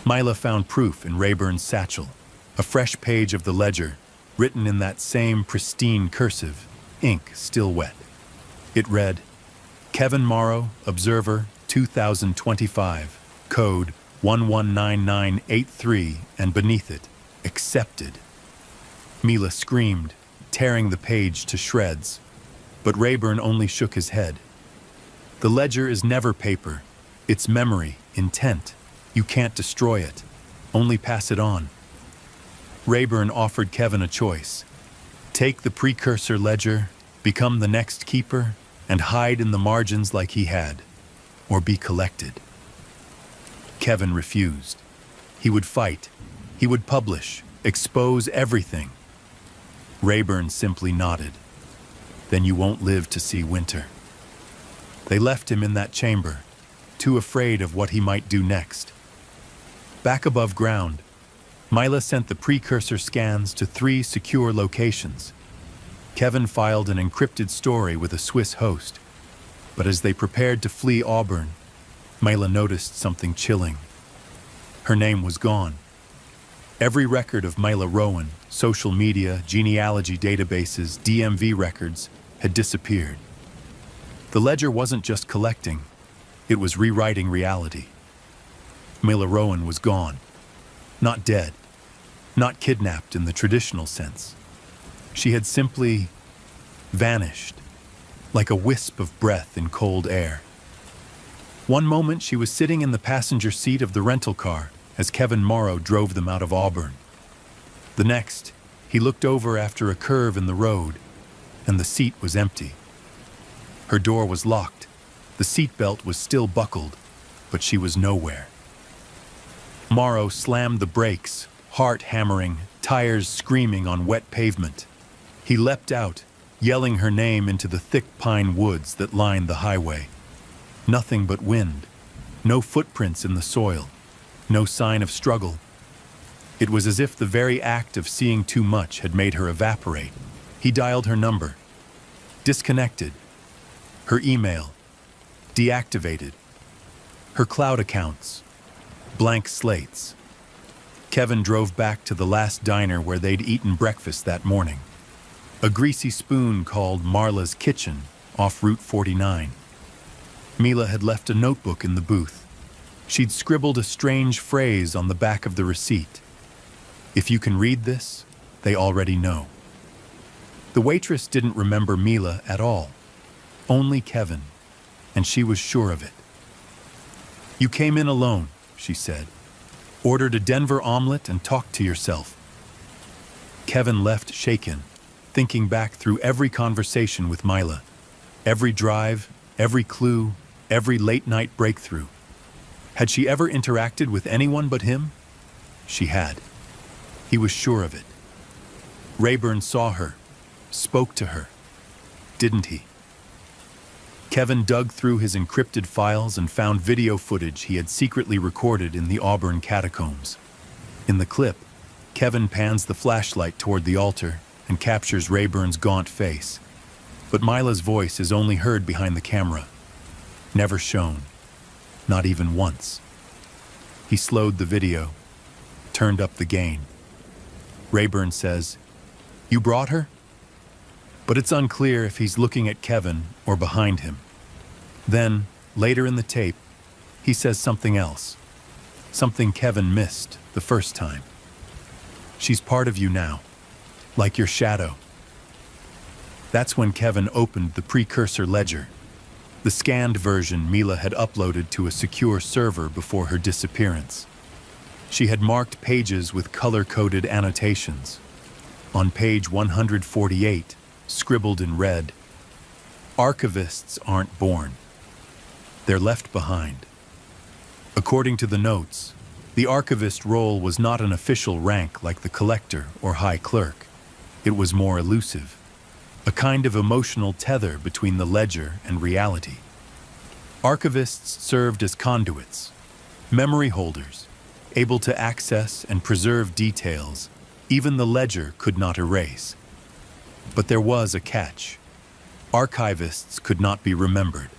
Mila found proof in Rayburn's satchel, a fresh page of the ledger, written in that same pristine cursive, ink still wet. It read, "Kevin Morrow, Observer, 2025, code 119983, and beneath it, accepted." Mila screamed, tearing the page to shreds, but Rayburn only shook his head. "The ledger is never paper. It's memory, intent. You can't destroy it, only pass it on." Rayburn offered Kevin a choice. Take the precursor ledger, become the next keeper, and hide in the margins like he had, or be collected. Kevin refused. He would fight. He would publish, expose everything. Rayburn simply nodded. "Then you won't live to see winter." They left him in that chamber, too afraid of what he might do next. Back above ground, Mila sent the precursor scans to 3 secure locations. Kevin filed an encrypted story with a Swiss host, but as they prepared to flee Auburn, Mila noticed something chilling. Her name was gone. Every record of Mila Rowan, social media, genealogy databases, DMV records, had disappeared. The ledger wasn't just collecting, it was rewriting reality. Mila Rowan was gone. Not dead, not kidnapped in the traditional sense. She had simply vanished, like a wisp of breath in cold air. One moment she was sitting in the passenger seat of the rental car as Kevin Morrow drove them out of Auburn. The next, He looked over after a curve in the road, and the seat was empty. Her door was locked. The seatbelt was still buckled, but she was nowhere. Morrow slammed the brakes, heart hammering, tires screaming on wet pavement. He leapt out, yelling her name into the thick pine woods that lined the highway. Nothing but wind, no footprints in the soil, no sign of struggle. It was as if the very act of seeing too much had made her evaporate. He dialed her number. Disconnected. Her email. Deactivated. Her cloud accounts. Blank slates. Kevin drove back to the last diner where they'd eaten breakfast that morning. A greasy spoon called Marla's Kitchen off Route 49. Mila had left a notebook in the booth. She'd scribbled a strange phrase on the back of the receipt. If you can read this, they already know. The waitress didn't remember Mila at all. Only Kevin, and she was sure of it. You came in alone, she said. Ordered a Denver omelet and talked to yourself. Kevin left shaken, thinking back through every conversation with Mila. Every drive, every clue, every late-night breakthrough. Had she ever interacted with anyone but him? She had. He was sure of it. Rayburn saw her, spoke to her. Didn't he? Kevin dug through his encrypted files and found video footage he had secretly recorded in the Auburn catacombs. In the clip, Kevin pans the flashlight toward the altar and captures Rayburn's gaunt face. But Mila's voice is only heard behind the camera. Never shown. Not even once. He slowed the video, turned up the gain. Rayburn says, "You brought her?" But it's unclear if he's looking at Kevin or behind him. Then, later in the tape, he says something else. Something Kevin missed the first time. She's part of you now, like your shadow. That's when Kevin opened the precursor ledger, the scanned version Mila had uploaded to a secure server before her disappearance. She had marked pages with color-coded annotations. On page 148, scribbled in red, "Archivists aren't born. They're left behind." According to the notes, the archivist role was not an official rank like the collector or high clerk. It was more elusive, a kind of emotional tether between the ledger and reality. Archivists served as conduits, memory holders, able to access and preserve details even the ledger could not erase. But there was a catch. Archivists could not be remembered.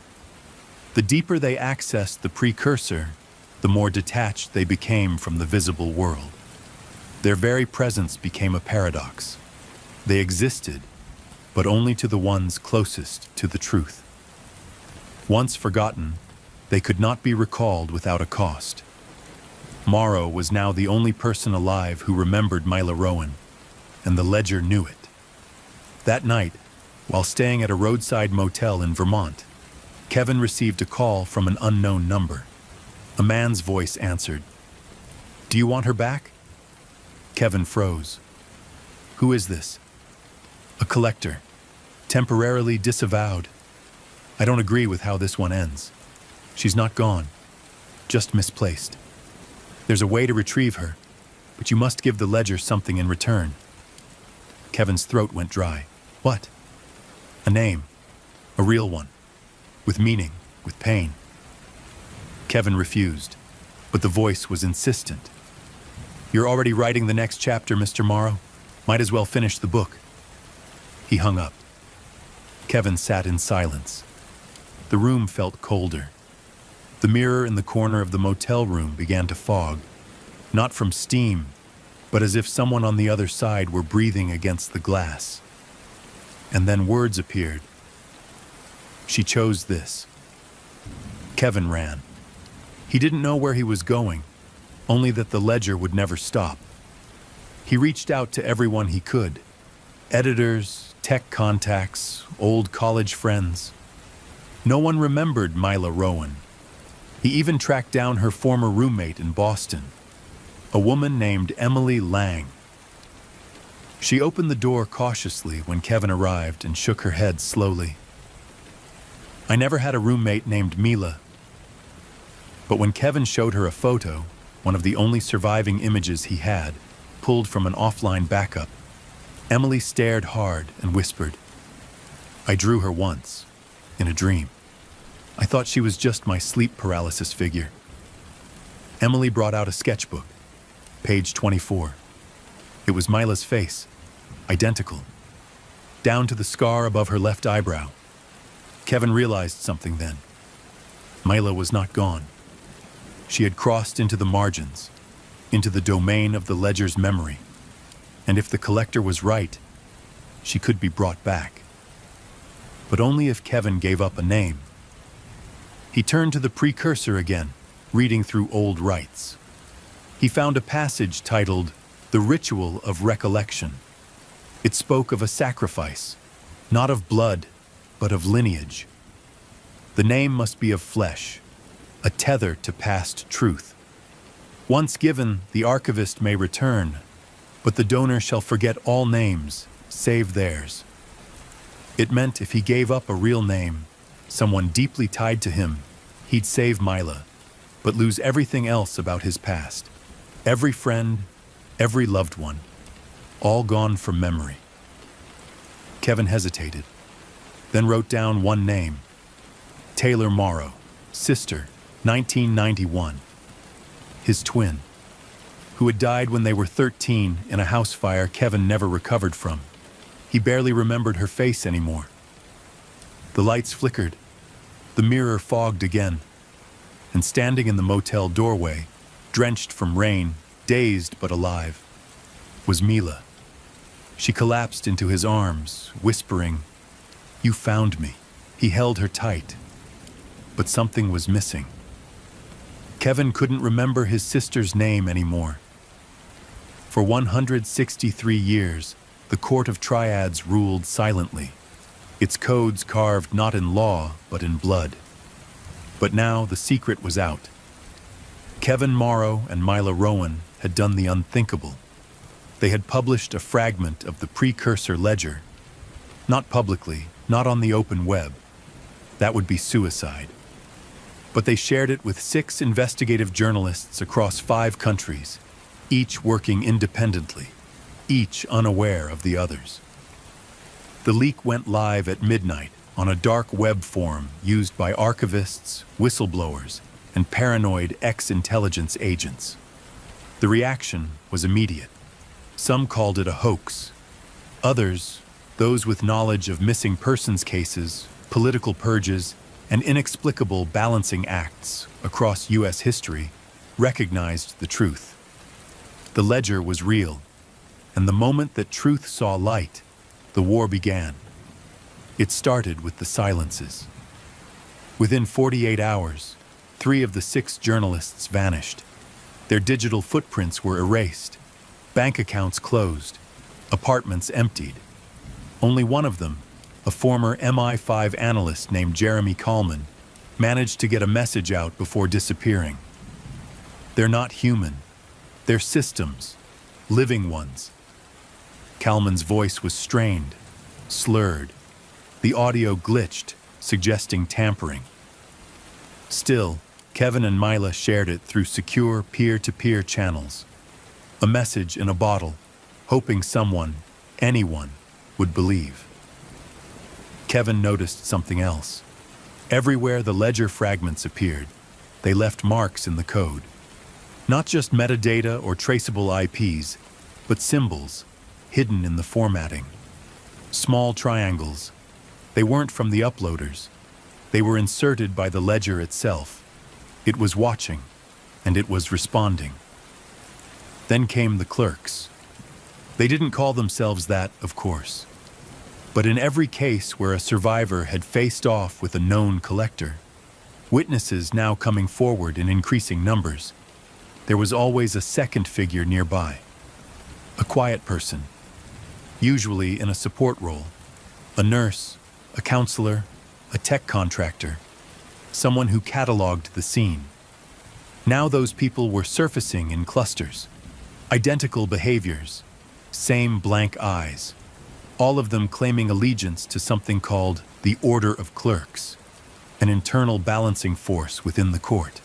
The deeper they accessed the precursor, the more detached they became from the visible world. Their very presence became a paradox. They existed, but only to the ones closest to the truth. Once forgotten, they could not be recalled without a cost. Morrow was now the only person alive who remembered Mila Rowan, and the ledger knew it. That night, while staying at a roadside motel in Vermont, Kevin received a call from an unknown number. A man's voice answered. "Do you want her back?" Kevin froze. "Who is this?" "A collector. Temporarily disavowed. I don't agree with how this one ends. She's not gone. Just misplaced. There's a way to retrieve her, but you must give the ledger something in return." Kevin's throat went dry. "What?" "A name. A real one. With meaning, with pain." Kevin refused, but the voice was insistent. "You're already writing the next chapter, Mr. Morrow. Might as well finish the book." He hung up. Kevin sat in silence. The room felt colder. The mirror in the corner of the motel room began to fog, not from steam, but as if someone on the other side were breathing against the glass. And then words appeared. "She chose this." Kevin ran. He didn't know where he was going, only that the ledger would never stop. He reached out to everyone he could. Editors, tech contacts, old college friends. No one remembered Mila Rowan. He even tracked down her former roommate in Boston, a woman named Emily Lang. She opened the door cautiously when Kevin arrived and shook her head slowly. I never had a roommate named Mila. But when Kevin showed her a photo, one of the only surviving images he had, pulled from an offline backup, Emily stared hard and whispered, "I drew her once, in a dream. I thought she was just my sleep paralysis figure." Emily brought out a sketchbook, page 24. It was Mila's face, identical, down to the scar above her left eyebrow. Kevin realized something then. Mila was not gone. She had crossed into the margins, into the domain of the ledger's memory. And if the collector was right, she could be brought back. But only if Kevin gave up a name. He turned to the precursor again, reading through old rites. He found a passage titled, "The Ritual of Recollection." It spoke of a sacrifice, not of blood, but of lineage. The name must be of flesh, a tether to past truth. Once given, the archivist may return, but the donor shall forget all names, save theirs. It meant if he gave up a real name, someone deeply tied to him, he'd save Mila, but lose everything else about his past. Every friend, every loved one, all gone from memory. Kevin hesitated, then wrote down one name, Taylor Morrow, sister, 1991. His twin, who had died when they were 13 in a house fire Kevin never recovered from. He barely remembered her face anymore. The lights flickered, the mirror fogged again, and standing in the motel doorway, drenched from rain, dazed but alive, was Mila. She collapsed into his arms, whispering, "You found me." He held her tight, but something was missing. Kevin couldn't remember his sister's name anymore. For 163 years, the Court of Triads ruled silently, its codes carved not in law, but in blood. But now the secret was out. Kevin Morrow and Mila Rowan had done the unthinkable. They had published a fragment of the precursor ledger, not publicly, not on the open web. That would be suicide. But they shared it with 6 investigative journalists across 5 countries, each working independently, each unaware of the others. The leak went live at midnight on a dark web forum used by archivists, whistleblowers, and paranoid ex-intelligence agents. The reaction was immediate. Some called it a hoax. Others, those with knowledge of missing persons cases, political purges, and inexplicable balancing acts across U.S. history, recognized the truth. The ledger was real, and the moment that truth saw light, the war began. It started with the silences. Within 48 hours, 3 of the 6 journalists vanished. Their digital footprints were erased, bank accounts closed, apartments emptied. Only one of them, a former MI5 analyst named Jeremy Kallman, managed to get a message out before disappearing. They're not human. They're systems, living ones. Kallman's voice was strained, slurred. The audio glitched, suggesting tampering. Still, Kevin and Mila shared it through secure peer-to-peer channels. A message in a bottle, hoping someone, anyone, would believe. Kevin noticed something else. Everywhere the ledger fragments appeared, they left marks in the code. Not just metadata or traceable IPs, but symbols, hidden in the formatting. Small triangles. They weren't from the uploaders. They were inserted by the ledger itself. It was watching, and it was responding. Then came the clerks. They didn't call themselves that, of course. But in every case where a survivor had faced off with a known collector, witnesses now coming forward in increasing numbers, there was always a second figure nearby. A quiet person, usually in a support role, a nurse, a counselor, a tech contractor, someone who cataloged the scene. Now those people were surfacing in clusters, identical behaviors, same blank eyes, all of them claiming allegiance to something called the Order of Clerks, an internal balancing force within the court.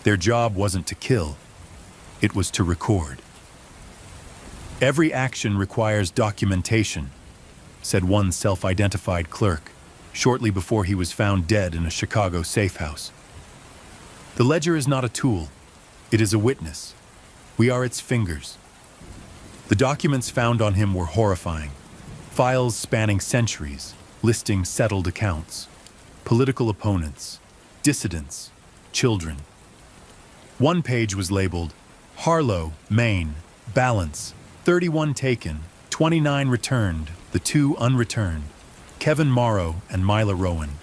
Their job wasn't to kill, it was to record. "Every action requires documentation," said one self-identified clerk, shortly before he was found dead in a Chicago safe house. "The ledger is not a tool, it is a witness. We are its fingers." The documents found on him were horrifying. Files spanning centuries, listing settled accounts, political opponents, dissidents, children. One page was labeled, "Harlow, Maine, balance, 31 taken, 29 returned, the 2 unreturned, Kevin Morrow and Mila Rowan."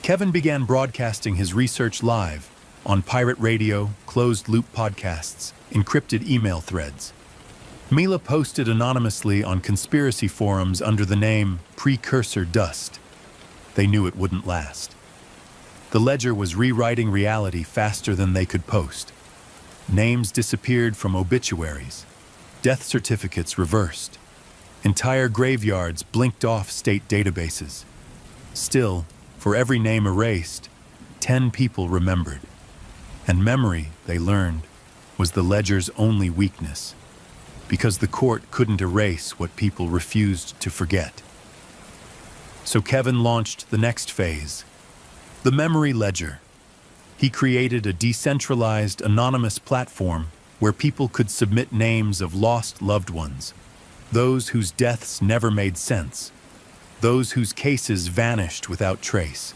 Kevin began broadcasting his research live on pirate radio, closed-loop podcasts, encrypted email threads. Mila posted anonymously on conspiracy forums under the name Precursor Dust. They knew it wouldn't last. The ledger was rewriting reality faster than they could post. Names disappeared from obituaries. Death certificates reversed. Entire graveyards blinked off state databases. Still, for every name erased, 10 people remembered. And memory, they learned, was the ledger's only weakness, because the court couldn't erase what people refused to forget. So Kevin launched the next phase, the memory ledger. He created a decentralized, anonymous platform where people could submit names of lost loved ones, those whose deaths never made sense, those whose cases vanished without trace.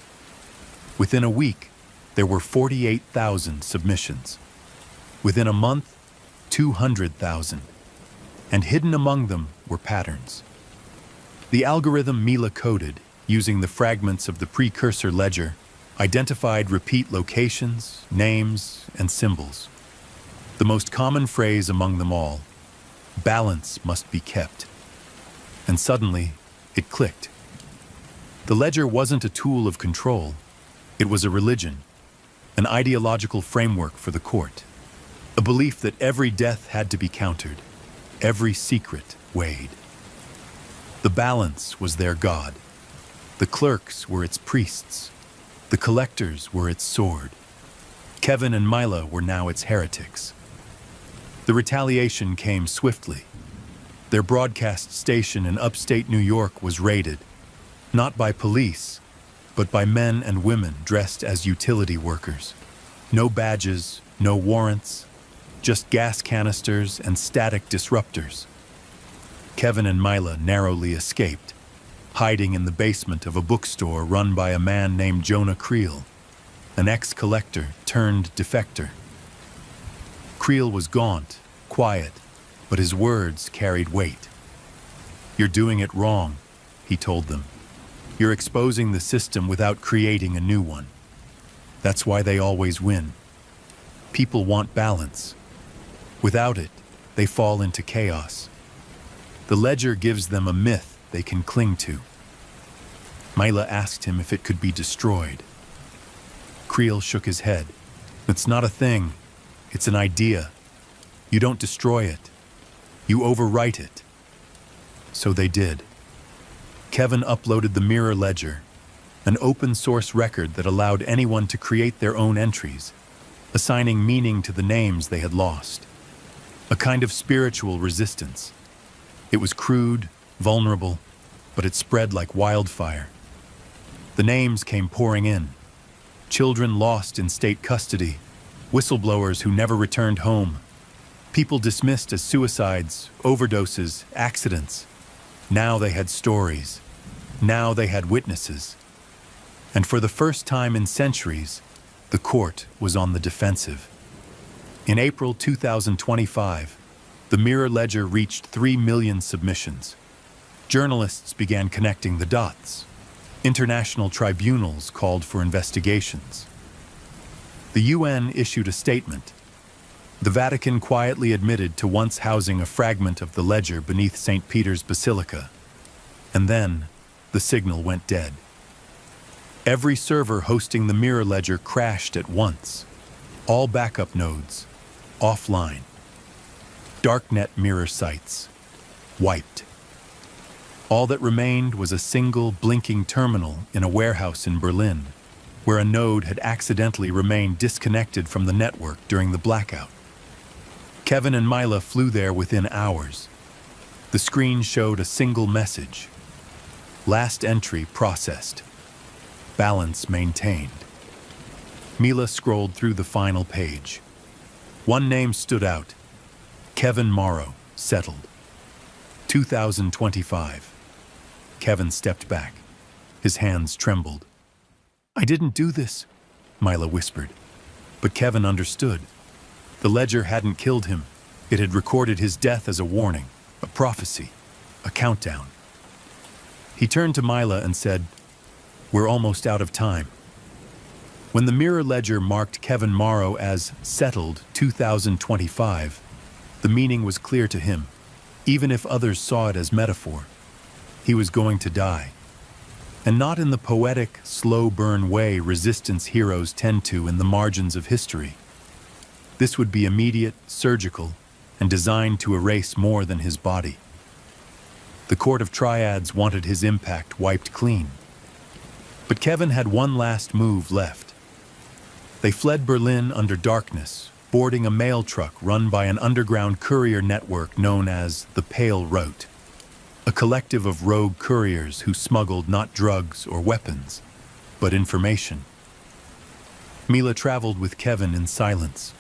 Within a week, there were 48,000 submissions. Within a month, 200,000. And hidden among them were patterns. The algorithm Mila coded, using the fragments of the precursor ledger, identified repeat locations, names, and symbols. The most common phrase among them all, "Balance must be kept." And suddenly, it clicked. The ledger wasn't a tool of control. It was a religion, an ideological framework for the court, a belief that every death had to be countered, every secret weighed. The balance was their god. The clerks were its priests. The collectors were its sword. Kevin and Mila were now its heretics. The retaliation came swiftly. Their broadcast station in upstate New York was raided, not by police, but by men and women dressed as utility workers. No badges, no warrants, just gas canisters and static disruptors. Kevin and Mila narrowly escaped, hiding in the basement of a bookstore run by a man named Jonah Creel, an ex-collector turned defector. Creel was gaunt, quiet, but his words carried weight. "You're doing it wrong," he told them. "You're exposing the system without creating a new one. That's why they always win. People want balance. Without it, they fall into chaos. The ledger gives them a myth they can cling to." Mila asked him if it could be destroyed. Creel shook his head. "It's not a thing. It's an idea. You don't destroy it. You overwrite it." So they did. Kevin uploaded the mirror ledger, an open-source record that allowed anyone to create their own entries, assigning meaning to the names they had lost. A kind of spiritual resistance. It was crude, vulnerable, but it spread like wildfire. The names came pouring in. Children lost in state custody, whistleblowers who never returned home, people dismissed as suicides, overdoses, accidents. Now they had stories. Now they had witnesses. And for the first time in centuries, the court was on the defensive. In April 2025, the Mirror Ledger reached 3 million submissions. Journalists began connecting the dots. International tribunals called for investigations. The UN issued a statement. The Vatican quietly admitted to once housing a fragment of the ledger beneath St. Peter's Basilica. And then, the signal went dead. Every server hosting the Mirror Ledger crashed at once. All backup nodes, offline. Darknet mirror sites, wiped. All that remained was a single blinking terminal in a warehouse in Berlin, where a node had accidentally remained disconnected from the network during the blackout. Kevin and Mila flew there within hours. The screen showed a single message. Last entry processed. Balance maintained. Mila scrolled through the final page. One name stood out. Kevin Morrow, settled. 2025. Kevin stepped back. His hands trembled. "I didn't do this," Mila whispered. But Kevin understood. The ledger hadn't killed him. It had recorded his death as a warning, a prophecy, a countdown. He turned to Mila and said, "We're almost out of time." When the mirror ledger marked Kevin Morrow as settled 2025, the meaning was clear to him, even if others saw it as metaphor. He was going to die. And not in the poetic, slow-burn way resistance heroes tend to in the margins of history. This would be immediate, surgical, and designed to erase more than his body. The Court of Triads wanted his impact wiped clean. But Kevin had one last move left. They fled Berlin under darkness, boarding a mail truck run by an underground courier network known as the Pale Route, a collective of rogue couriers who smuggled not drugs or weapons, but information. Mila traveled with Kevin in silence.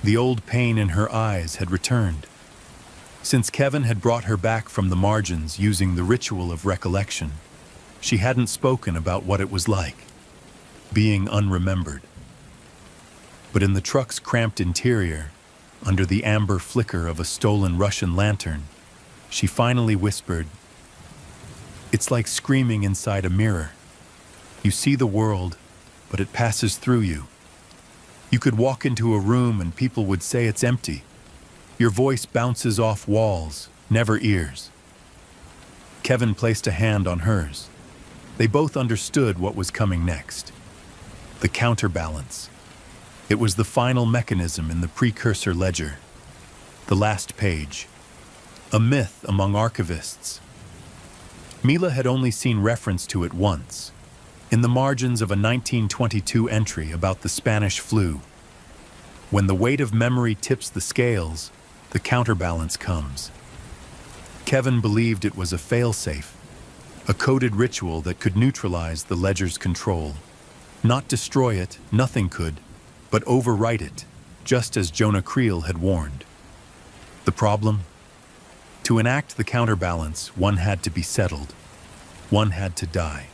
The old pain in her eyes had returned. Since Kevin had brought her back from the margins using the ritual of recollection, she hadn't spoken about what it was like, being unremembered. But in the truck's cramped interior, under the amber flicker of a stolen Russian lantern, she finally whispered, "It's like screaming inside a mirror. You see the world, but it passes through you. You could walk into a room and people would say it's empty. Your voice bounces off walls, never ears." Kevin placed a hand on hers. They both understood what was coming next. The counterbalance. It was the final mechanism in the precursor ledger. The last page. A myth among archivists. Mila had only seen reference to it once, in the margins of a 1922 entry about the Spanish flu. When the weight of memory tips the scales, the counterbalance comes. Kevin believed it was a failsafe, a coded ritual that could neutralize the ledger's control. Not destroy it, nothing could, but overwrite it, just as Jonah Creel had warned. The problem? To enact the counterbalance, one had to be settled. One had to die.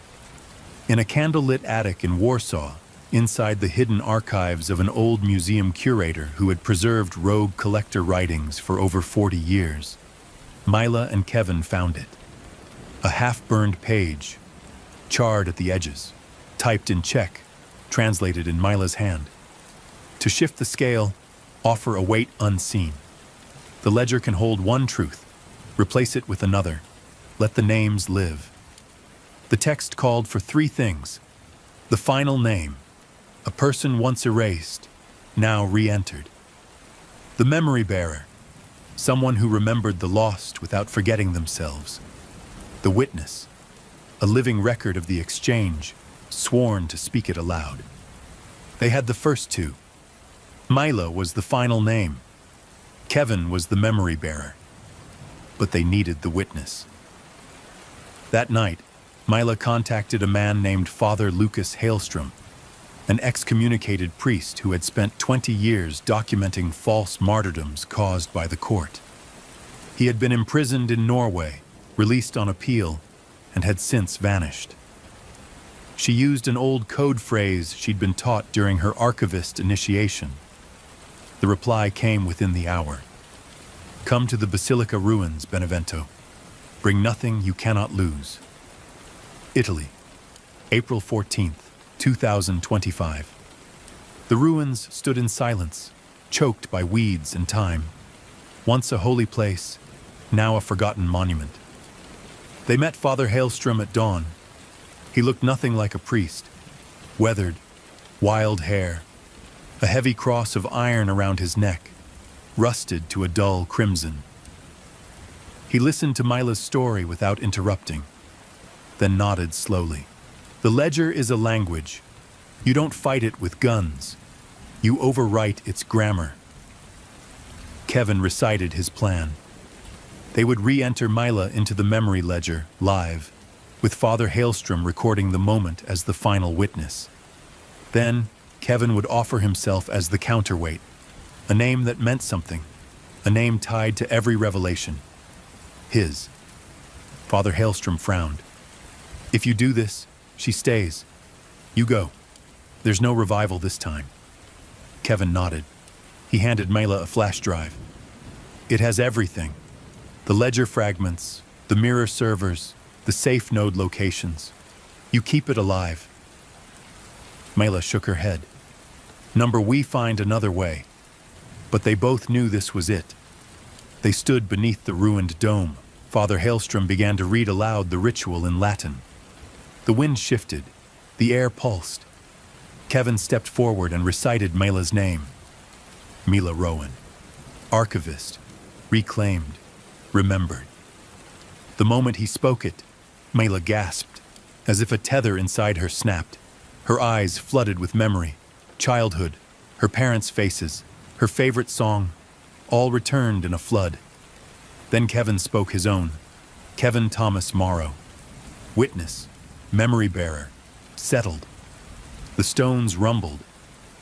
In a candlelit attic in Warsaw, inside the hidden archives of an old museum curator who had preserved rogue collector writings for over 40 years, Mila and Kevin found it. A half-burned page, charred at the edges, typed in Czech, translated in Mila's hand. To shift the scale, offer a weight unseen. The ledger can hold one truth, replace it with another, let the names live. The text called for three things: the final name, a person once erased, now re-entered; the memory bearer, someone who remembered the lost without forgetting themselves; the witness, a living record of the exchange, sworn to speak it aloud. They had the first two. Mila was the final name. Kevin was the memory bearer. But they needed the witness. That night, Mila contacted a man named Father Lucas Hailstrom, an excommunicated priest who had spent 20 years documenting false martyrdoms caused by the court. He had been imprisoned in Norway, released on appeal, and had since vanished. She used an old code phrase she'd been taught during her archivist initiation. The reply came within the hour. "Come to the Basilica ruins, Benevento. Bring nothing you cannot lose." Italy, April 14th, 2025. The ruins stood in silence, choked by weeds and time. Once a holy place, now a forgotten monument. They met Father Hailstrom at dawn. He looked nothing like a priest. Weathered, wild hair, a heavy cross of iron around his neck, rusted to a dull crimson. He listened to Mila's story without interrupting, then nodded slowly. The ledger is a language. You don't fight it with guns. You overwrite its grammar. Kevin recited his plan. They would re-enter Mila into the memory ledger, live, with Father Hailstrom recording the moment as the final witness. Then, Kevin would offer himself as the counterweight, a name that meant something, a name tied to every revelation. His. Father Hailstrom frowned. If you do this, she stays. You go. There's no revival this time. Kevin nodded. He handed Mila a flash drive. It has everything. The ledger fragments, the mirror servers, the safe node locations. You keep it alive. Mila shook her head. We find another way. But they both knew this was it. They stood beneath the ruined dome. Father Hailstrom began to read aloud the ritual in Latin. The wind shifted. The air pulsed. Kevin stepped forward and recited Mila's name. Mila Rowan. Archivist. Reclaimed. Remembered. The moment he spoke it, Mila gasped, as if a tether inside her snapped. Her eyes flooded with memory. Childhood, her parents' faces, her favorite song, all returned in a flood. Then Kevin spoke his own. Kevin Thomas Morrow. Witness. Memory bearer. Settled. The stones rumbled.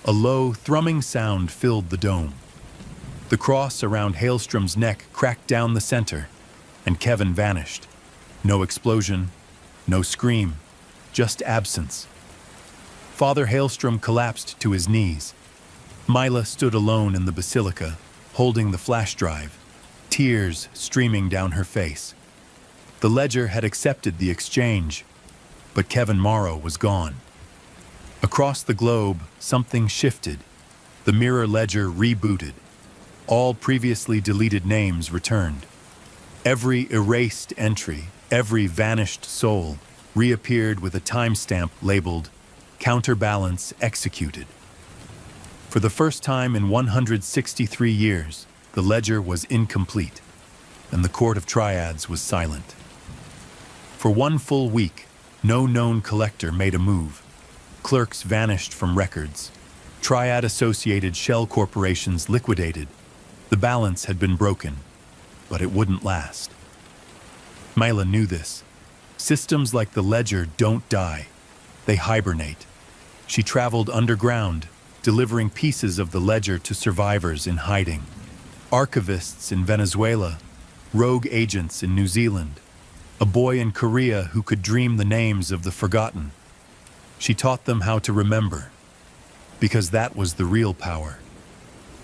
A low, thrumming sound filled the dome. The cross around Hailstrom's neck cracked down the center, and Kevin vanished. No explosion, no scream, just absence. Father Hailstrom collapsed to his knees. Mila stood alone in the basilica, holding the flash drive, tears streaming down her face. The ledger had accepted the exchange, but Kevin Morrow was gone. Across the globe, something shifted. The mirror ledger rebooted. All previously deleted names returned. Every erased entry, every vanished soul, reappeared with a timestamp labeled Counterbalance Executed. For the first time in 163 years, the ledger was incomplete, and the Court of Triads was silent. For one full week, no known collector made a move. Clerks vanished from records. Triad-associated shell corporations liquidated. The balance had been broken, but it wouldn't last. Mila knew this. Systems like the ledger don't die. They hibernate. She traveled underground, delivering pieces of the ledger to survivors in hiding. Archivists in Venezuela, rogue agents in New Zealand, a boy in Korea who could dream the names of the forgotten. She taught them how to remember, because that was the real power.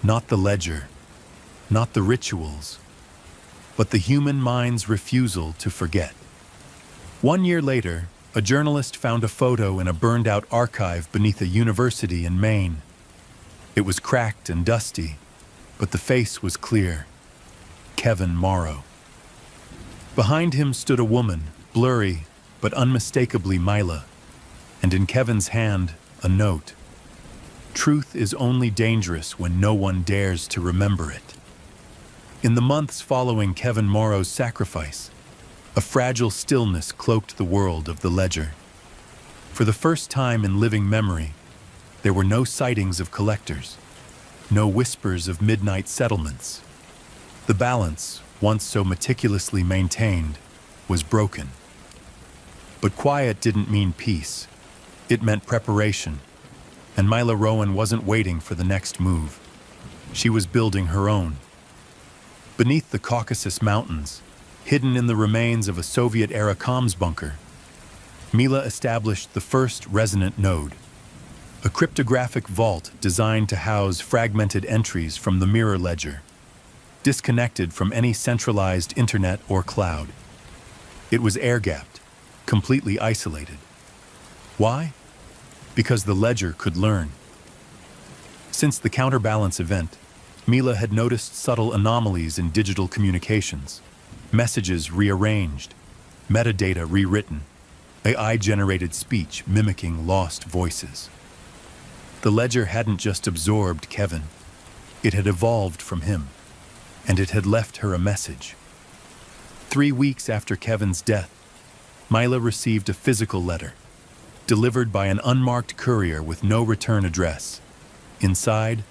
Not the ledger, not the rituals, but the human mind's refusal to forget. 1 year later, a journalist found a photo in a burned-out archive beneath a university in Maine. It was cracked and dusty, but the face was clear. Kevin Morrow. Behind him stood a woman, blurry but unmistakably Mila, and in Kevin's hand, a note. Truth is only dangerous when no one dares to remember it. In the months following Kevin Morrow's sacrifice, a fragile stillness cloaked the world of the ledger. For the first time in living memory, there were no sightings of collectors, no whispers of midnight settlements. The balance, once so meticulously maintained, was broken. But quiet didn't mean peace. It meant preparation, and Mila Rowan wasn't waiting for the next move. She was building her own. Beneath the Caucasus Mountains, hidden in the remains of a Soviet-era comms bunker, Mila established the first resonant node, a cryptographic vault designed to house fragmented entries from the mirror ledger, disconnected from any centralized internet or cloud. It was air-gapped, completely isolated. Why? Because the ledger could learn. Since the counterbalance event, Mila had noticed subtle anomalies in digital communications. Messages rearranged, metadata rewritten, AI-generated speech mimicking lost voices. The ledger hadn't just absorbed Kevin. It had evolved from him, and it had left her a message. 3 weeks after Kevin's death, Mila received a physical letter, delivered by an unmarked courier with no return address. Inside,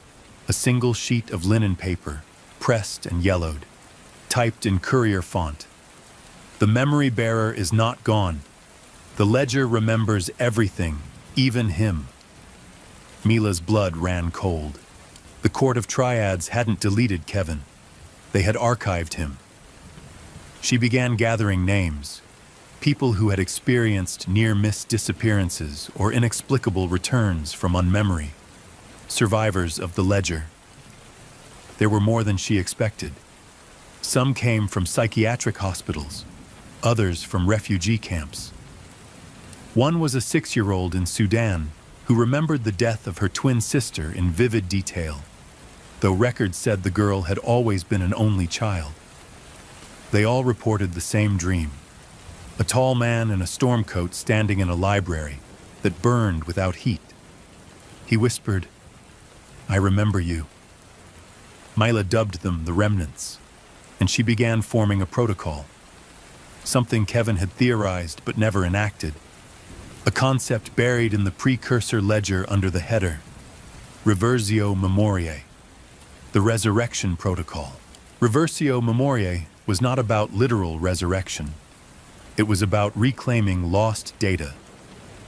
a single sheet of linen paper, pressed and yellowed, typed in courier font. The memory bearer is not gone. The ledger remembers everything, even him. Mila's blood ran cold. The Court of Triads hadn't deleted Kevin. They had archived him. She began gathering names, people who had experienced near-miss disappearances or inexplicable returns from unmemory, survivors of the ledger. There were more than she expected. Some came from psychiatric hospitals, others from refugee camps. One was a 6-year-old in Sudan who remembered the death of her twin sister in vivid detail, though records said the girl had always been an only child. They all reported the same dream: a tall man in a storm coat standing in a library that burned without heat. He whispered, "I remember you." Mila dubbed them the remnants, and she began forming a protocol, something Kevin had theorized but never enacted, a concept buried in the precursor ledger under the header, Reversio Memoriae, the Resurrection Protocol. Reversio Memoriae was not about literal resurrection. It was about reclaiming lost data,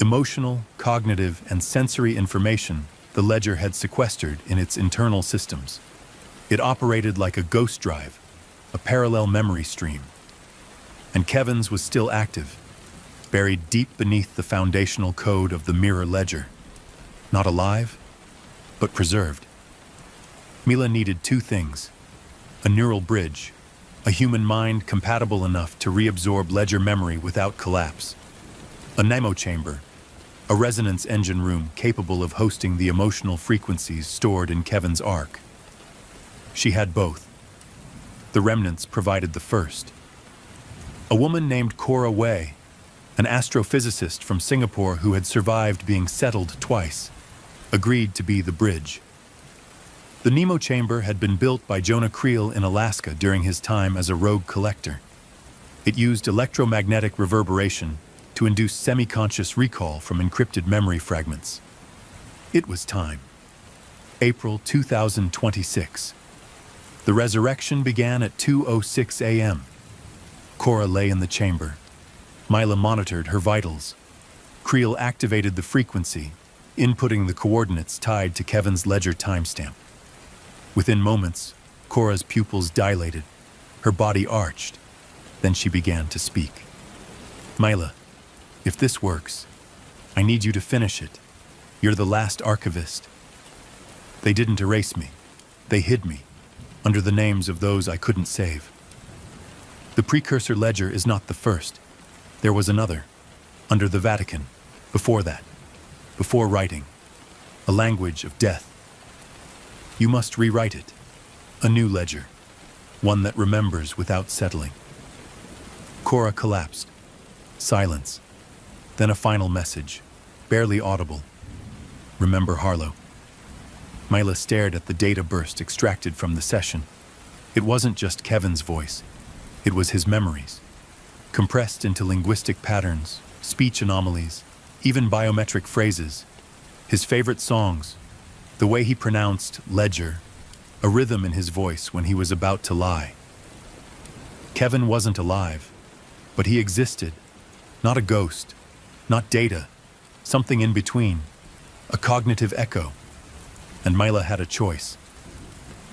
emotional, cognitive, and sensory information the ledger had sequestered in its internal systems. It operated like a ghost drive, a parallel memory stream. And Kevin's was still active, buried deep beneath the foundational code of the mirror ledger. Not alive, but preserved. Mila needed 2 things: a neural bridge, a human mind compatible enough to reabsorb ledger memory without collapse, a Nemo chamber, a resonance engine room capable of hosting the emotional frequencies stored in Kevin's arc. She had both. The remnants provided the first. A woman named Cora Wei, an astrophysicist from Singapore who had survived being settled twice, agreed to be the bridge. The Nemo chamber had been built by Jonah Creel in Alaska during his time as a rogue collector. It used electromagnetic reverberation to induce semi-conscious recall from encrypted memory fragments. It was time. April 2026. The resurrection began at 2:06 a.m. Cora lay in the chamber. Mila monitored her vitals. Creel activated the frequency, inputting the coordinates tied to Kevin's ledger timestamp. Within moments, Cora's pupils dilated, her body arched. Then she began to speak. "Mila, if this works, I need you to finish it. You're the last archivist. They didn't erase me. They hid me, under the names of those I couldn't save. The precursor ledger is not the first. There was another, under the Vatican, before that, before writing, a language of death. You must rewrite it, a new ledger, one that remembers without settling." Cora collapsed. Silence. Then a final message, barely audible. "Remember Harlow." Mila stared at the data burst extracted from the session. It wasn't just Kevin's voice. It was his memories, compressed into linguistic patterns, speech anomalies, even biometric phrases. His favorite songs, the way he pronounced ledger, a rhythm in his voice when he was about to lie. Kevin wasn't alive, but he existed. Not a ghost, not data, something in between, a cognitive echo. And Mila had a choice.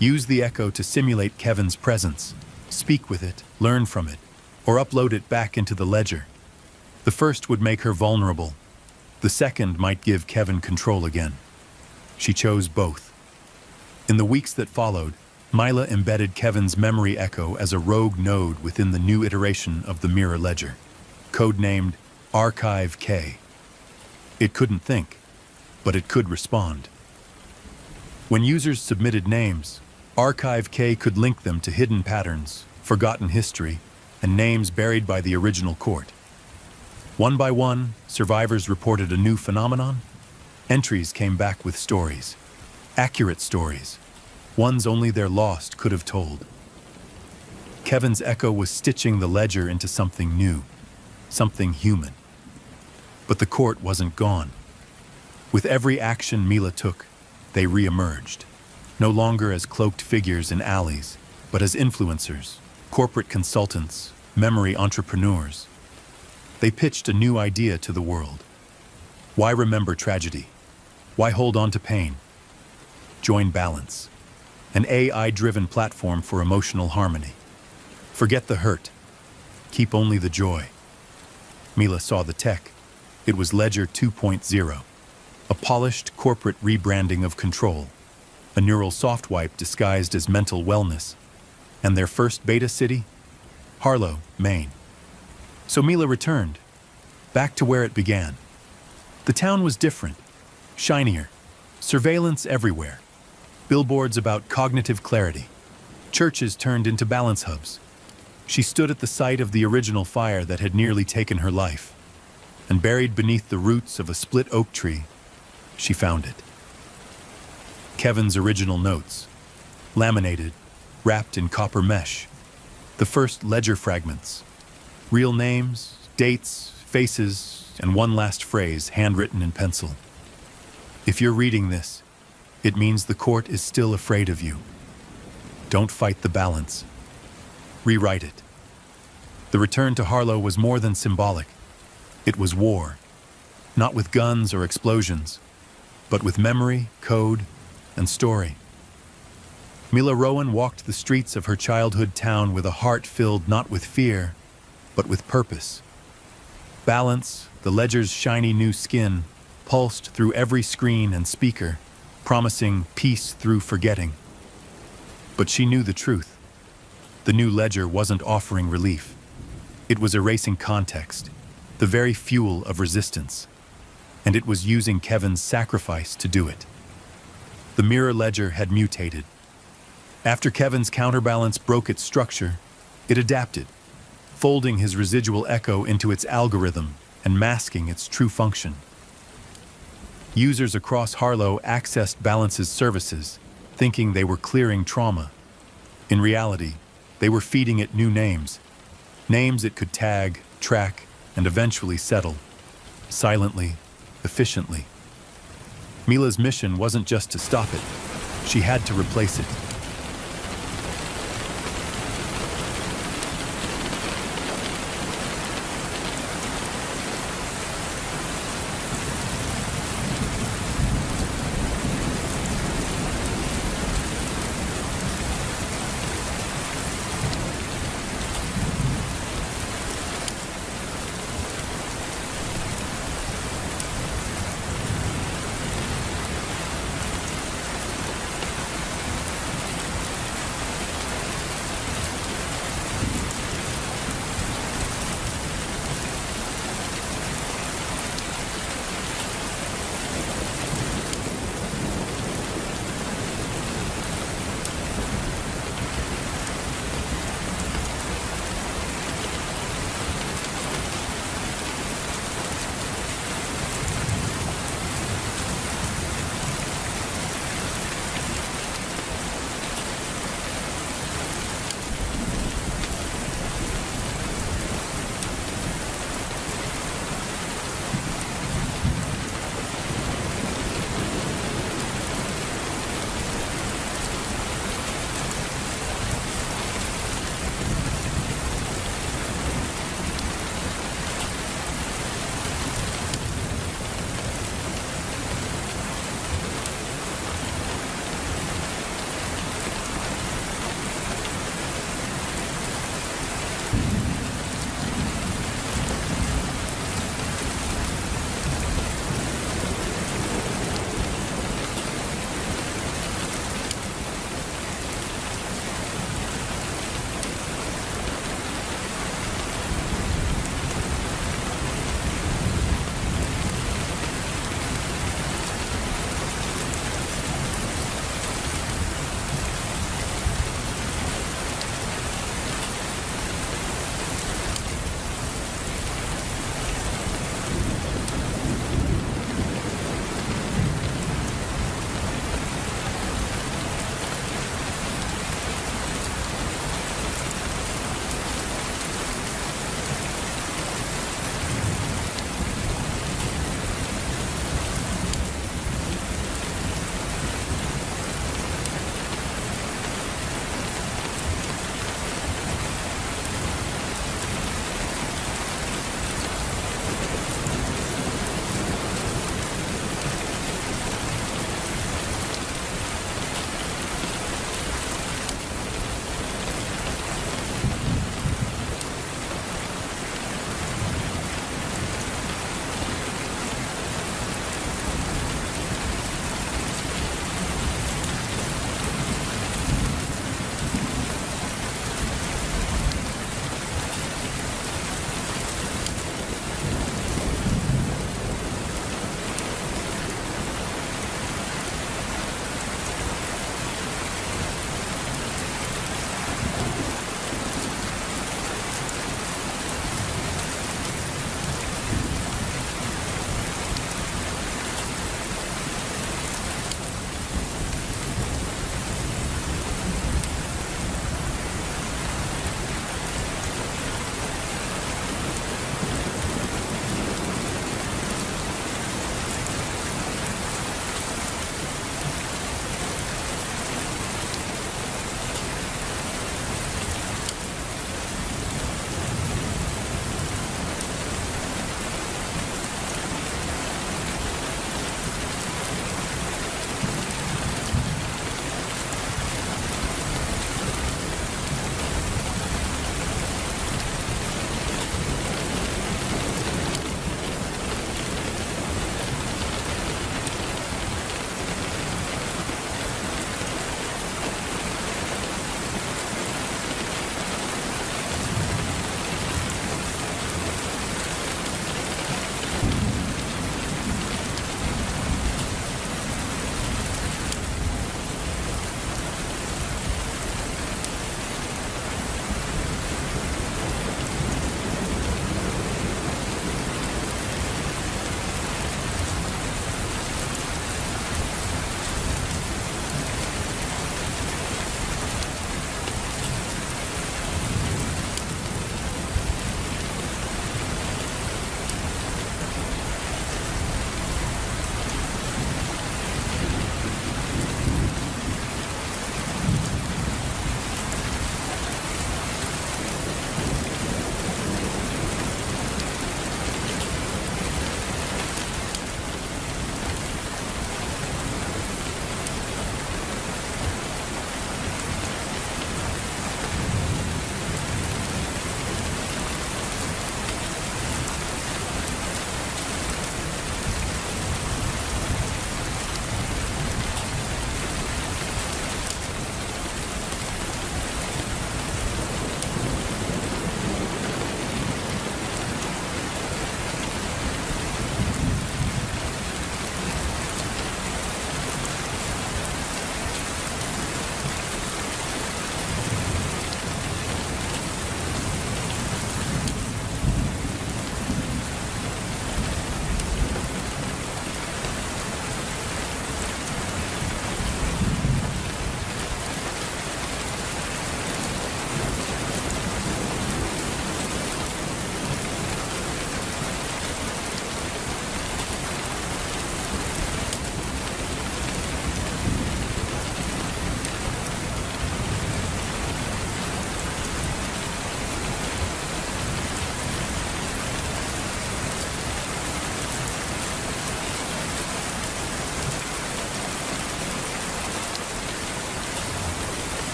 Use the echo to simulate Kevin's presence, speak with it, learn from it, or upload it back into the ledger. The first would make her vulnerable. The second might give Kevin control again. She chose both. In the weeks that followed, Mila embedded Kevin's memory echo as a rogue node within the new iteration of the mirror ledger, codenamed Archive K. It couldn't think, but it could respond. When users submitted names, Archive K could link them to hidden patterns, forgotten history, and names buried by the original court. One by one, survivors reported a new phenomenon. Entries came back with stories, accurate stories, ones only their lost could have told. Kevin's echo was stitching the ledger into something new, something human. But the court wasn't gone. With every action Mila took, they re-emerged, no longer as cloaked figures in alleys, but as influencers, corporate consultants, memory entrepreneurs. They pitched a new idea to the world. Why remember tragedy? Why hold on to pain? Join Balance, an AI-driven platform for emotional harmony. Forget the hurt. Keep only the joy. Mila saw the tech. It was Ledger 2.0, a polished corporate rebranding of control, a neural soft wipe disguised as mental wellness, and their first beta city? Harlow, Maine. So Mila returned, back to where it began. The town was different, shinier, surveillance everywhere, billboards about cognitive clarity, churches turned into balance hubs. She stood at the site of the original fire that had nearly taken her life, and buried beneath the roots of a split oak tree, she found it. Kevin's original notes, laminated, wrapped in copper mesh, the first ledger fragments, real names, dates, faces, and one last phrase handwritten in pencil. If you're reading this, it means the court is still afraid of you. Don't fight the balance. Rewrite it. The return to Harlow was more than symbolic. It was war, not with guns or explosions, but with memory, code, and story. Mila Rowan walked the streets of her childhood town with a heart filled not with fear, but with purpose. Balance, the ledger's shiny new skin, pulsed through every screen and speaker, promising peace through forgetting. But she knew the truth. The new ledger wasn't offering relief. It was erasing context, the very fuel of resistance, and it was using Kevin's sacrifice to do it. The mirror ledger had mutated. After Kevin's counterbalance broke its structure, it adapted, folding his residual echo into its algorithm and masking its true function. Users across Harlow accessed Balance's services, thinking they were clearing trauma. In reality, they were feeding it new names it could tag, track, and eventually settle, silently, efficiently. Mila's mission wasn't just to stop it, she had to replace it.